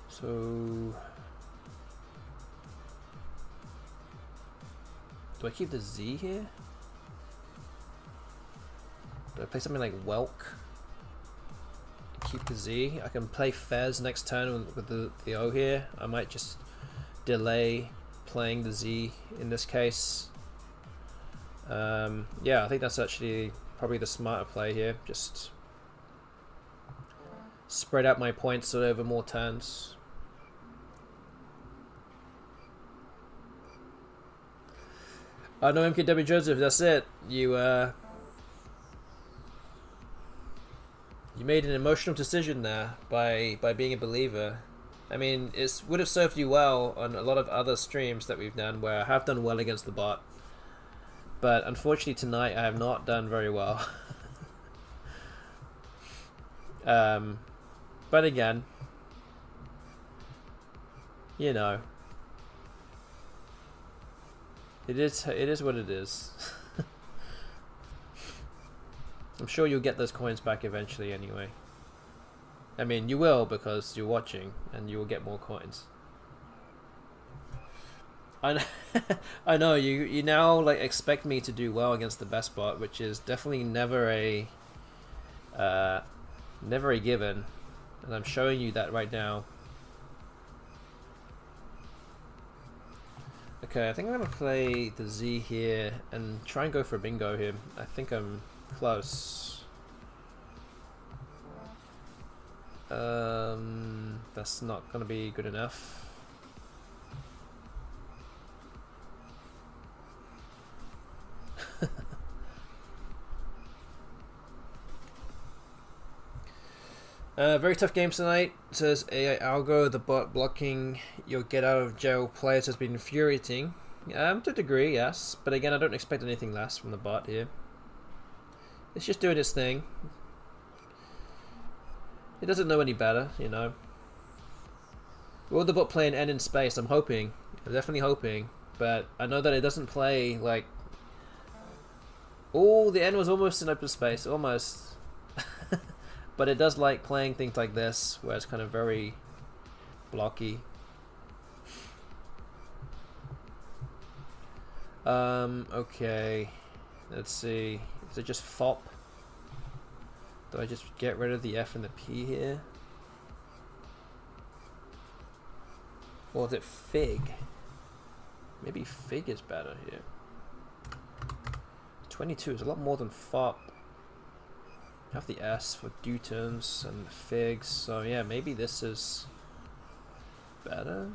So do I keep the Z here? Do I play something like Welk? Keep the Z. I can play Fez next turn with the O here. I might just delay playing the Z in this case. Yeah, I think that's actually probably the smarter play here. Just spread out my points over more turns. Oh no, MKW Joseph, that's it. You made an emotional decision there by being a believer. I mean, it would have served you well on a lot of other streams that we've done where I have done well against the bot. But unfortunately tonight I have not done very well. But again, you know, it is what it is. I'm sure you'll get those coins back eventually anyway. I mean, you will, because you're watching and you will get more coins. I know you now like expect me to do well against the BESTBOT, which is definitely never a given, and I'm showing you that right now. Okay, I think I'm gonna play the Z here and try and go for a bingo here. I think I'm close. That's not gonna be good enough. Very tough games tonight, says AI Algo. The bot blocking your get out of jail players has been infuriating. To a degree, yes. But again, I don't expect anything less from the bot here. It's just doing its thing. It doesn't know any better, you know. Will the bot play an N in space? I'm hoping. I'm definitely hoping. But I know that it doesn't play like... Oh, the N was almost in open space. Almost. But it does like playing things like this, where it's kind of very blocky. Okay. Let's see. Is it just FOP? Do I just get rid of the F and the P here? Or is it FIG? Maybe FIG is better here. 22 is a lot more than FOP. Have the S for Deutons and figs, so yeah, maybe this is better.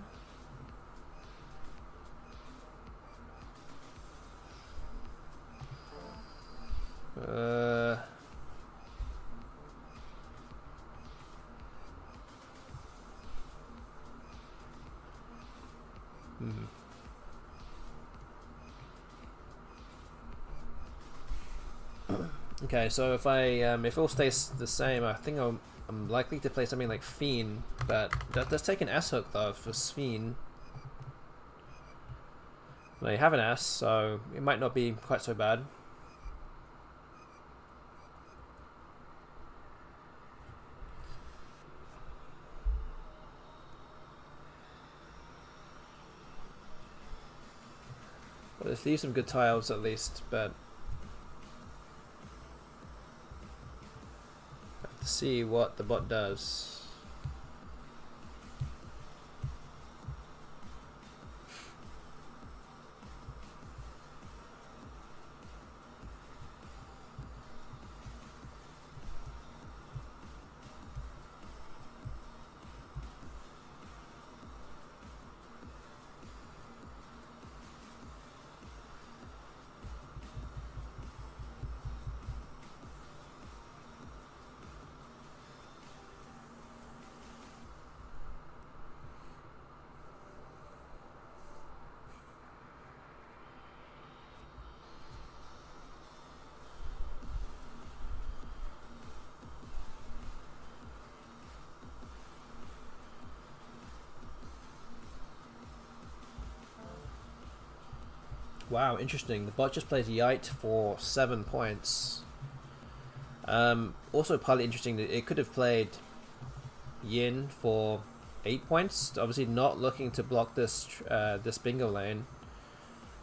Uh... Hmm. Okay, so if if it all stays the same, I think I'm likely to play something like Fiend, but that does take an S hook though for Fiend. Well, you have an S, so it might not be quite so bad. Well, let's leave some good tiles at least, but have to see what the bot does. Wow, interesting. The bot just plays Yite for 7 points. Also partly interesting that it could have played Yin for 8 points. Obviously not looking to block this this bingo lane.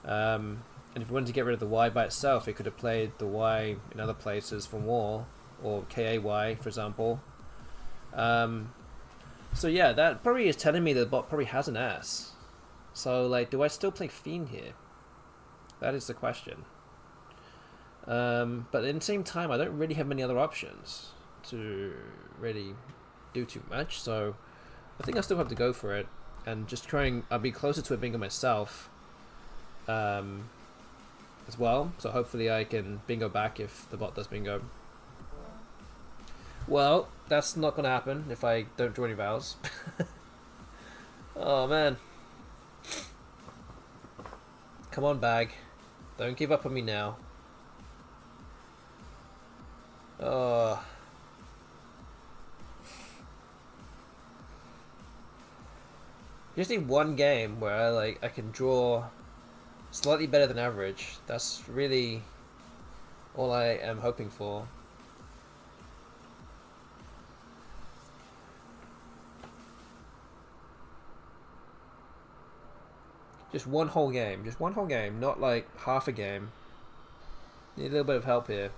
And if we wanted to get rid of the Y by itself, it could have played the Y in other places for more, or KAY, for example. So yeah, that probably is telling me that the bot probably has an S. So like, do I still play Fiend here? That is the question. But at the same time, I don't really have many other options to really do too much, so I think I still have to go for it and just I'll be closer to a bingo myself as well, so hopefully I can bingo back if the bot does bingo. Well, that's not gonna happen if I don't draw any vows. Oh man. Come on, bag. Don't give up on me now. Oh. Just need one game where I can draw slightly better than average. That's really all I am hoping for. Just one whole game. Just one whole game, not like half a game. Need a little bit of help here.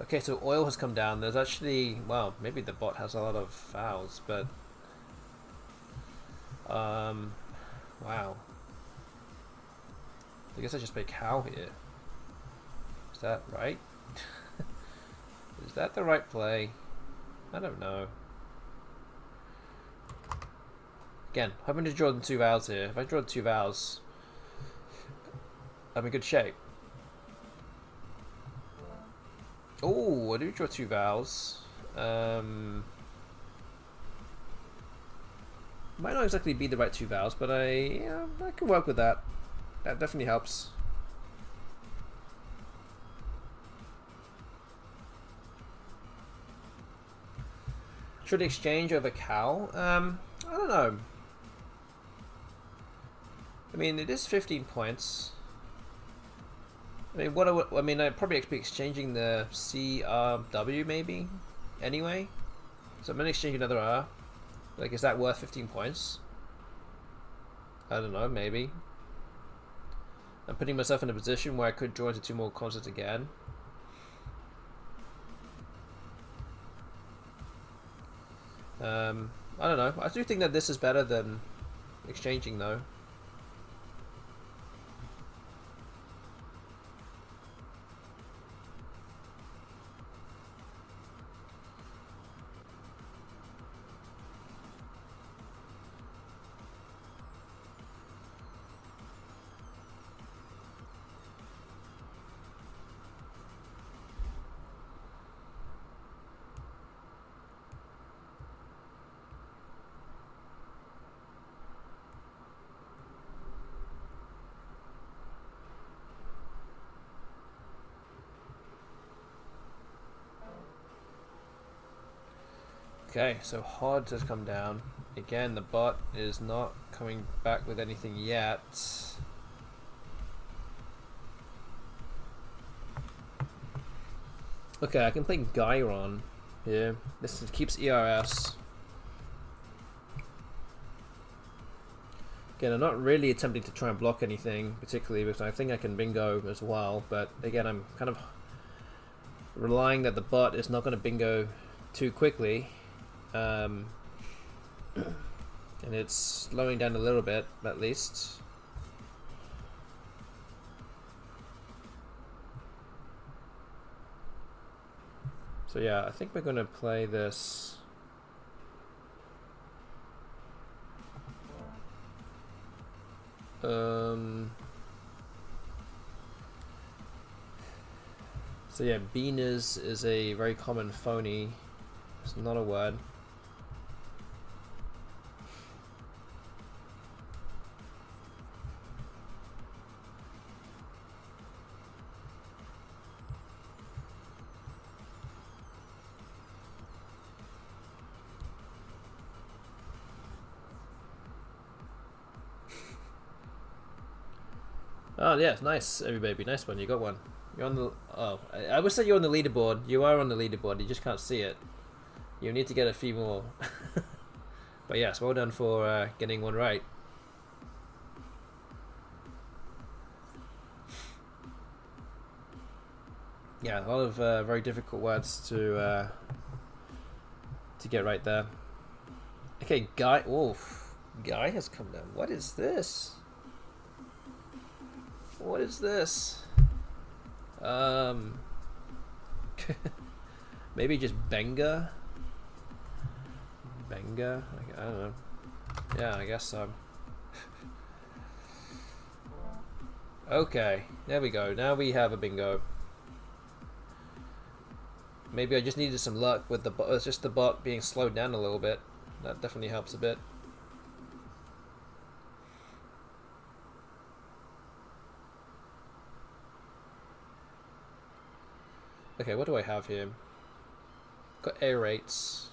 Okay, so oil has come down. There's actually, well, maybe the bot has a lot of fouls, but wow. I guess I just play cow here. Is that right? Is that the right play? I don't know. Again, hoping to draw the 2 vowels here. If I draw the 2 vowels, I'm in good shape. Oh, I do draw 2 vowels. Might not exactly be the right 2 vowels, but I can work with that. That definitely helps. Should exchange over cow? I don't know. I mean, it is 15 points. I mean, I'd probably be exchanging the CRW maybe, anyway. So I'm gonna exchange another R. Like, is that worth 15 points? I don't know, maybe. I'm putting myself in a position where I could draw into 2 more concerts again. I don't know. I do think that this is better than exchanging though. Okay, so HOD has come down. Again, the bot is not coming back with anything yet. Okay, I can play Gyron here. This keeps ERS. Again, I'm not really attempting to try and block anything, particularly because I think I can bingo as well, but again, I'm kind of relying that the bot is not going to bingo too quickly. And it's slowing down a little bit, at least. So yeah, I think we're going to play this. So yeah, beaners is a very common phony. It's not a word. Oh yeah, nice, every baby, nice one. You got one. You're on the. Oh, I would say you're on the leaderboard. You are on the leaderboard. You just can't see it. You need to get a few more. But yes, well done for getting one right. Yeah, a lot of very difficult words to get right there. Okay, Guy. Oof, Guy has come down. What is this? What is this? Maybe just Benga? Benga? I don't know. Yeah, I guess so. Okay, there we go. Now we have a bingo. Maybe I just needed some luck with the bot. It's just the bot being slowed down a little bit. That definitely helps a bit. Okay, what do I have here? Got A rates.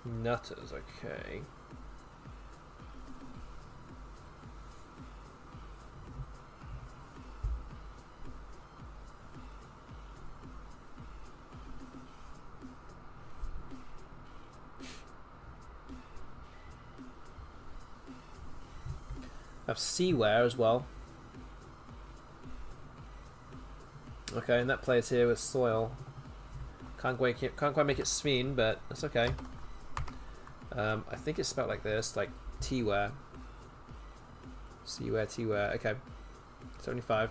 Nutters, okay. I have Seaware as well. Okay, and that plays here with soil. Can't quite make it Sveen, but that's okay. I think it's spelled like this, like T-ware. Seaware, T-ware. Okay, 75.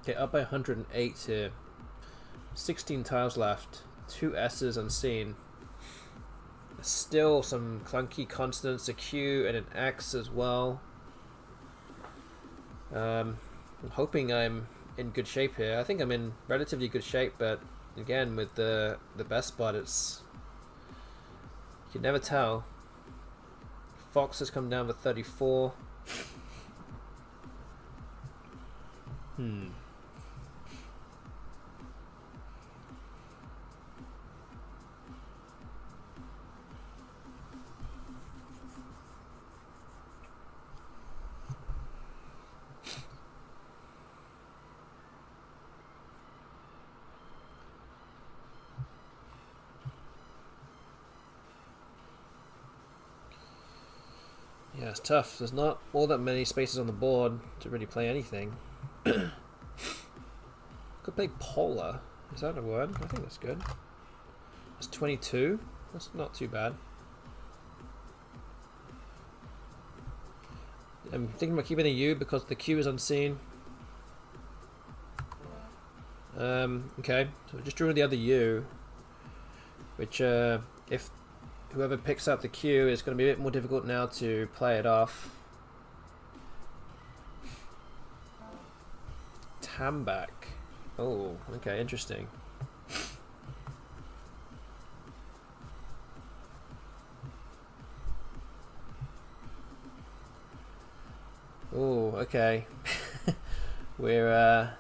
Okay, up by 108 here. 16 tiles left. 2 S's unseen. Still some clunky consonants, a Q and an X as well. I'm hoping I'm in good shape here. I think I'm in relatively good shape, but again with the BESTBOT, it's you can never tell. Fox has come down to 34. Yeah, it's tough. There's not all that many spaces on the board to really play anything. Could play Polar. Is that a word? I think that's good. That's 22. That's not too bad. I'm thinking about keeping a U because the Q is unseen. Okay, so just drew the other U, which if whoever picks up the Q is going to be a bit more difficult now to play it off. Tambak. Oh, okay, interesting. Oh, okay. We're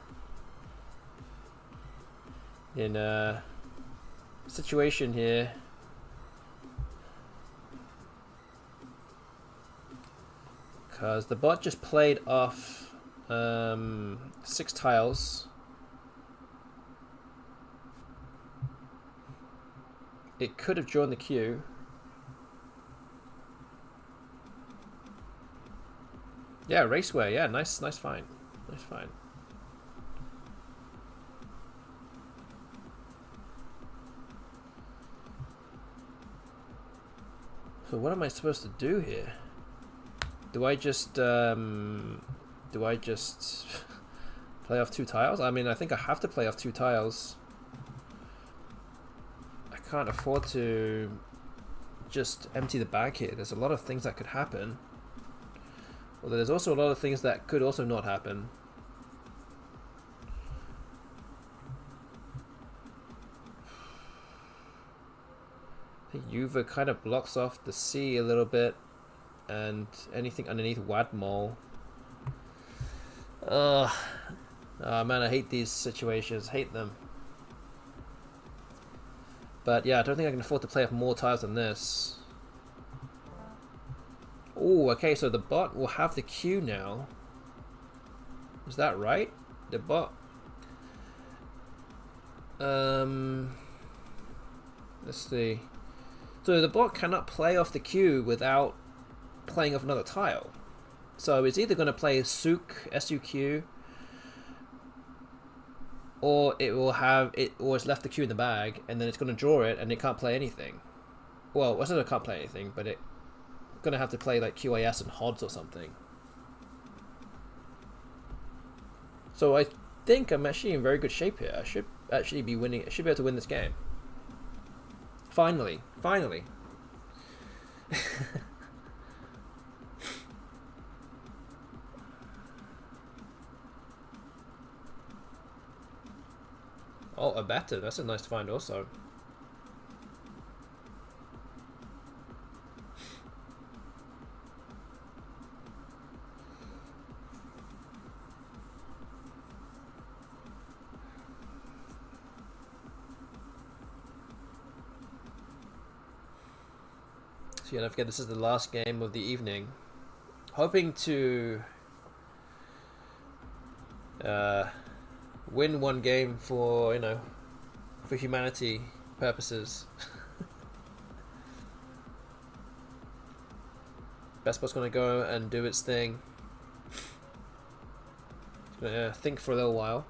in a situation here. Because the bot just played off 6 tiles. It could have drawn the queue. Yeah, Raceway. Yeah, nice find. Nice find. So what am I supposed to do here? Do I just play off 2 tiles? I mean, I think I have to play off 2 tiles. I can't afford to just empty the bag here. There's a lot of things that could happen. Although there's also a lot of things that could also not happen. I think Yuva kind of blocks off the sea a little bit. And anything underneath Wadmole. Oh man, I hate these situations. Hate them. But yeah, I don't think I can afford to play off more tiles than this. Oh, okay, so the bot will have the Q now. Is that right? The bot... let's see. So the bot cannot play off the Q without playing off another tile. So it's either going to play Suk, S-U-Q, or it will have it, or it's left the Q in the bag, and then it's going to draw it, and it can't play anything. Well, I said it can't play anything, but it's going to have to play like QAS and HODS or something. So I think I'm actually in very good shape here. I should actually be winning. I should be able to win this game. Finally. Oh, a batter. That's a nice find also. So yeah, don't forget this is the last game of the evening. Hoping to win one game for, you know, for humanity purposes. BESTBOT's gonna go and do its thing. It's gonna think for a little while.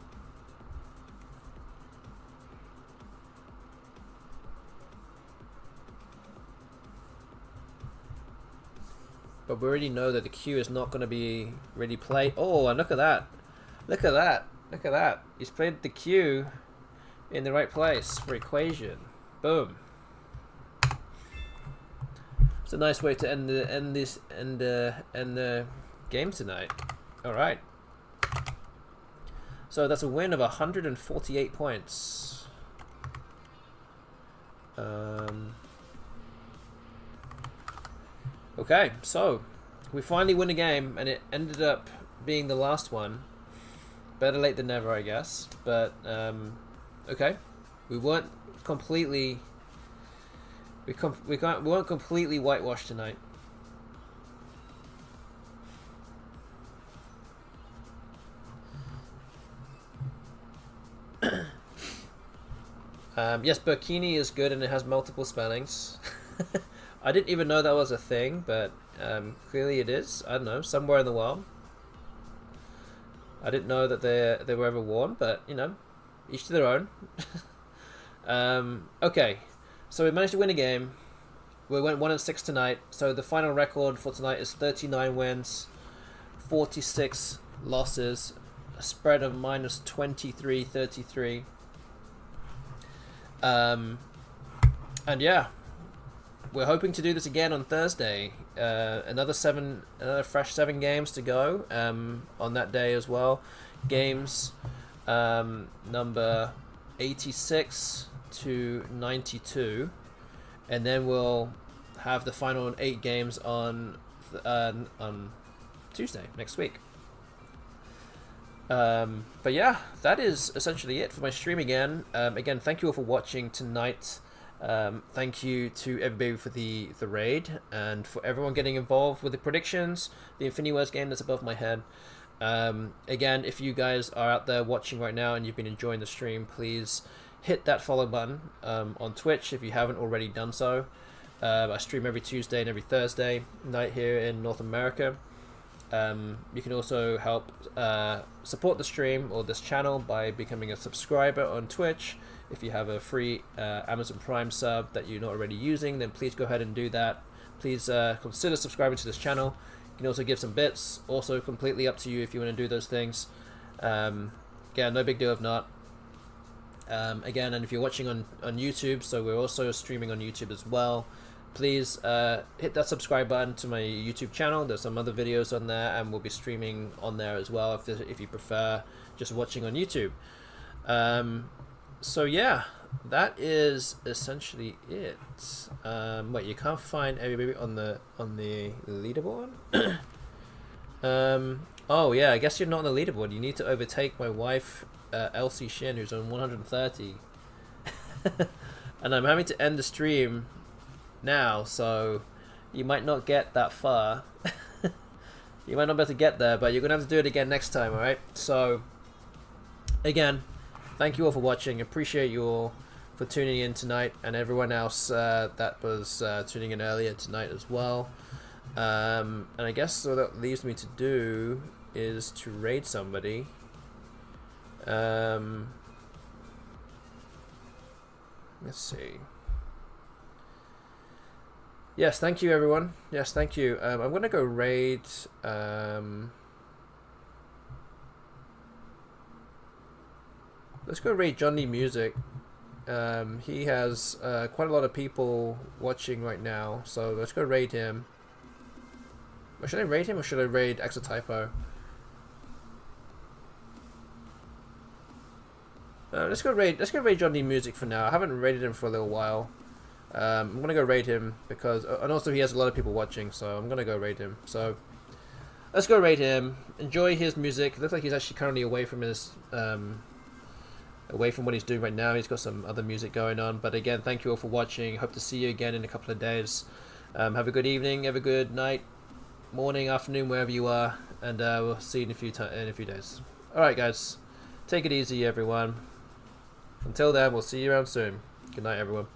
But we already know that the Q is not going to be ready played. Oh, and look at that. Look at that. Look at that. He's played the Q in the right place for equation. Boom. It's a nice way to end the game tonight. All right. So that's a win of 148 points. Okay, so we finally win a game, and it ended up being the last one. Better late than never, I guess. But okay, we weren't completely we weren't completely whitewashed tonight. Yes, burkini is good and it has multiple spellings. I didn't even know that was a thing, but clearly it is. I don't know, somewhere in the world. I didn't know that they were ever worn, but you know, each to their own. Okay, so we managed to win a game. We went 1-6 tonight. So the final record for tonight is 39 wins, 46 losses, a spread of minus 23-33. And yeah, we're hoping to do this again on Thursday. Another fresh 7 games to go on that day as well. Games number 86 to 92, and then we'll have the final 8 games on Tuesday next week. But yeah, that is essentially it for my stream again. Again, thank you all for watching tonight. Thank you to everybody for the raid, and for everyone getting involved with the predictions, the Infinity Wars game that's above my head. Again, if you guys are out there watching right now and you've been enjoying the stream, please hit that follow button on Twitch if you haven't already done so. I stream every Tuesday and every Thursday night here in North America. You can also help support the stream or this channel by becoming a subscriber on Twitch. If you have a free Amazon Prime sub that you're not already using, then please go ahead and do that. Please consider subscribing to this channel. You can also give some bits, also completely up to you if you want to do those things. Again, no big deal if not. Again, and if you're watching on YouTube, so we're also streaming on YouTube as well, please hit that subscribe button to my YouTube channel. There's some other videos on there, and we'll be streaming on there as well if you prefer just watching on YouTube. So yeah, that is essentially it. Wait, you can't find everybody on the leaderboard? Oh yeah, I guess you're not on the leaderboard. You need to overtake my wife, Elsie Shin, who's on 130. And I'm having to end the stream now, so you might not get that far. You might not be able to get there, but you're gonna have to do it again next time. Alright, so again, thank you all for watching. Appreciate you all for tuning in tonight, and everyone else that was tuning in earlier tonight as well. And I guess what that leaves me to do is to raid somebody. Let's see. Yes, thank you everyone. Yes, thank you. I'm gonna go raid let's go raid Johnny Music. He has quite a lot of people watching right now, so let's go raid him. Or should I raid him, or should I raid Exotypo? Let's go raid Johnny Music for now. I haven't raided him for a little while. I'm gonna go raid him because, and also he has a lot of people watching, so I'm gonna go raid him. So let's go raid him. Enjoy his music. It looks like he's actually currently away from his away from what he's doing right now. He's got some other music going on. But again, thank you all for watching. Hope to see you again in a couple of days. Have a good evening, have a good night, morning, afternoon, wherever you are, and we'll see you in a few days. All right, guys, take it easy, everyone. Until then, we'll see you around soon. Good night, everyone.